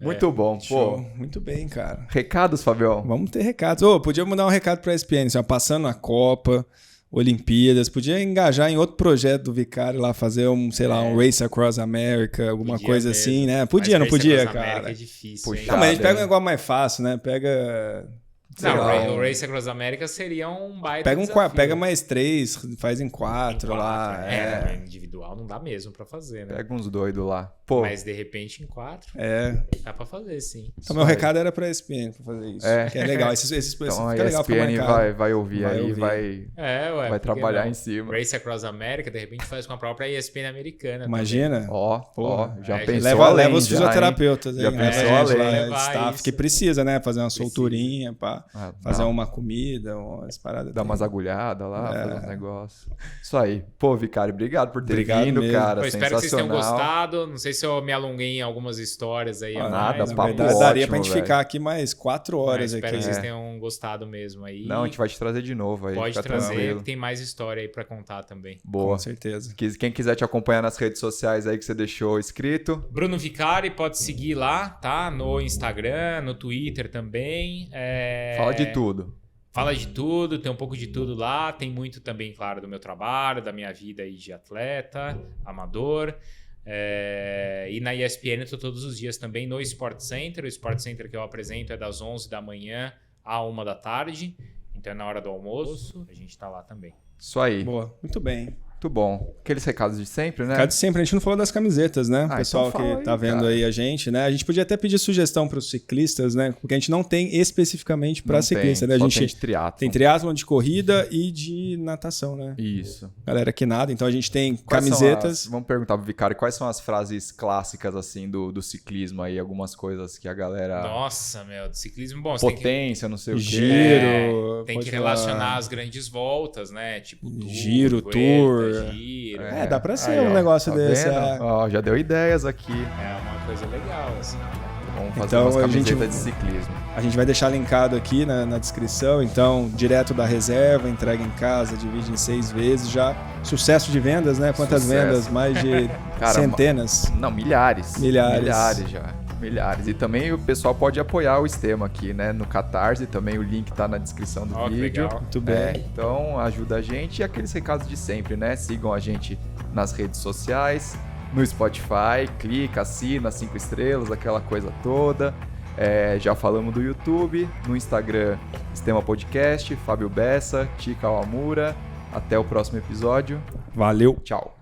Muito bom, show. pô. Muito bem, cara. Recados, Fabião? Vamos ter recados. Podia mandar um recado pra ESPN, assim, passando a Copa, Olimpíadas, podia engajar em outro projeto do Vicário lá, fazer um Race Across America, alguma coisa mesmo. Assim, né? Podia, mas não podia, cara? É difícil. Puxa, não, mas a gente pega um negócio mais fácil, né? Pega... o Race Across America seria um baita desafio. Pega mais 3, faz em 4 lá. Individual não dá mesmo pra fazer, né? Pega uns doidos lá. Pô. Mas de repente em 4 dá pra fazer, sim. Então meu recado era pra ESPN pra fazer isso. Que é legal. Então fica a legal ESPN vai ouvir aí, vai trabalhar em cima. Race Across America, de repente faz com a própria ESPN americana. Imagina. Já pensou leva os fisioterapeutas aí. Já pensou além. Staff que precisa, né? Fazer uma solturinha, pá. Fazer uma comida, umas paradas. Dar umas agulhadas lá, fazer uns negócios. Isso aí. Pô, Vicário, obrigado por ter vindo, mesmo. cara. Eu espero que vocês tenham gostado. Não sei se eu me alonguei em algumas histórias aí. Nada, na verdade, daria pra gente ficar aqui mais 4 horas. Espero que vocês tenham gostado mesmo aí. Não, a gente vai te trazer de novo aí. Pode trazer, tem mais história aí pra contar também. Boa. Com certeza. Quem quiser te acompanhar nas redes sociais aí que você deixou escrito. Bruno Vicari, pode seguir lá, tá? No Instagram, no Twitter também. Fala de tudo. Fala de tudo, tem um pouco de tudo lá. Tem muito também, claro, do meu trabalho, da minha vida aí de atleta, amador. E na ESPN eu tô todos os dias também no Sport Center. O Sport Center que eu apresento é das 11 da manhã à 1 da tarde. Então é na hora do almoço. A gente tá lá também. Isso aí. Boa, muito bem. Muito bom. Aqueles recados de sempre, né? Recado de sempre. A gente não falou das camisetas, né? O pessoal então que tá vendo aí a gente, né? A gente podia até pedir sugestão para os ciclistas, né? Porque a gente não tem especificamente para ciclista, né? A gente tem de triatlon. Tem triatlon, de corrida e de natação, né? Isso. Galera que nada. Então a gente tem camisetas. Vamos perguntar pro Vicário, quais são as frases clássicas, assim, do ciclismo aí? Algumas coisas que a galera... Nossa, do ciclismo, bom... Potência, não sei o quê. Giro. Tem que relacionar as grandes voltas, né? Tipo, Giro, Tour. Giro. Dá pra ser um negócio desse. Já deu ideias aqui. É uma coisa legal, assim. Vamos fazer umas camisetas de ciclismo. A gente vai deixar linkado aqui na descrição. Então, direto da reserva, entrega em casa, divide em 6 vezes. Já sucesso de vendas, né? Quantas vendas? Mais de centenas. Não, milhares. Milhares já. Milhares. E também o pessoal pode apoiar o Estema aqui, né? No Catarse, também o link tá na descrição do vídeo. Legal. Muito bem. Então ajuda a gente e aqueles recados de sempre, né? Sigam a gente nas redes sociais, no Spotify, clica, assina, 5 estrelas, aquela coisa toda. Já falamos do YouTube, no Instagram, Estema Podcast, Fábio Bessa, Tica Awamura. Até o próximo episódio. Valeu. Tchau.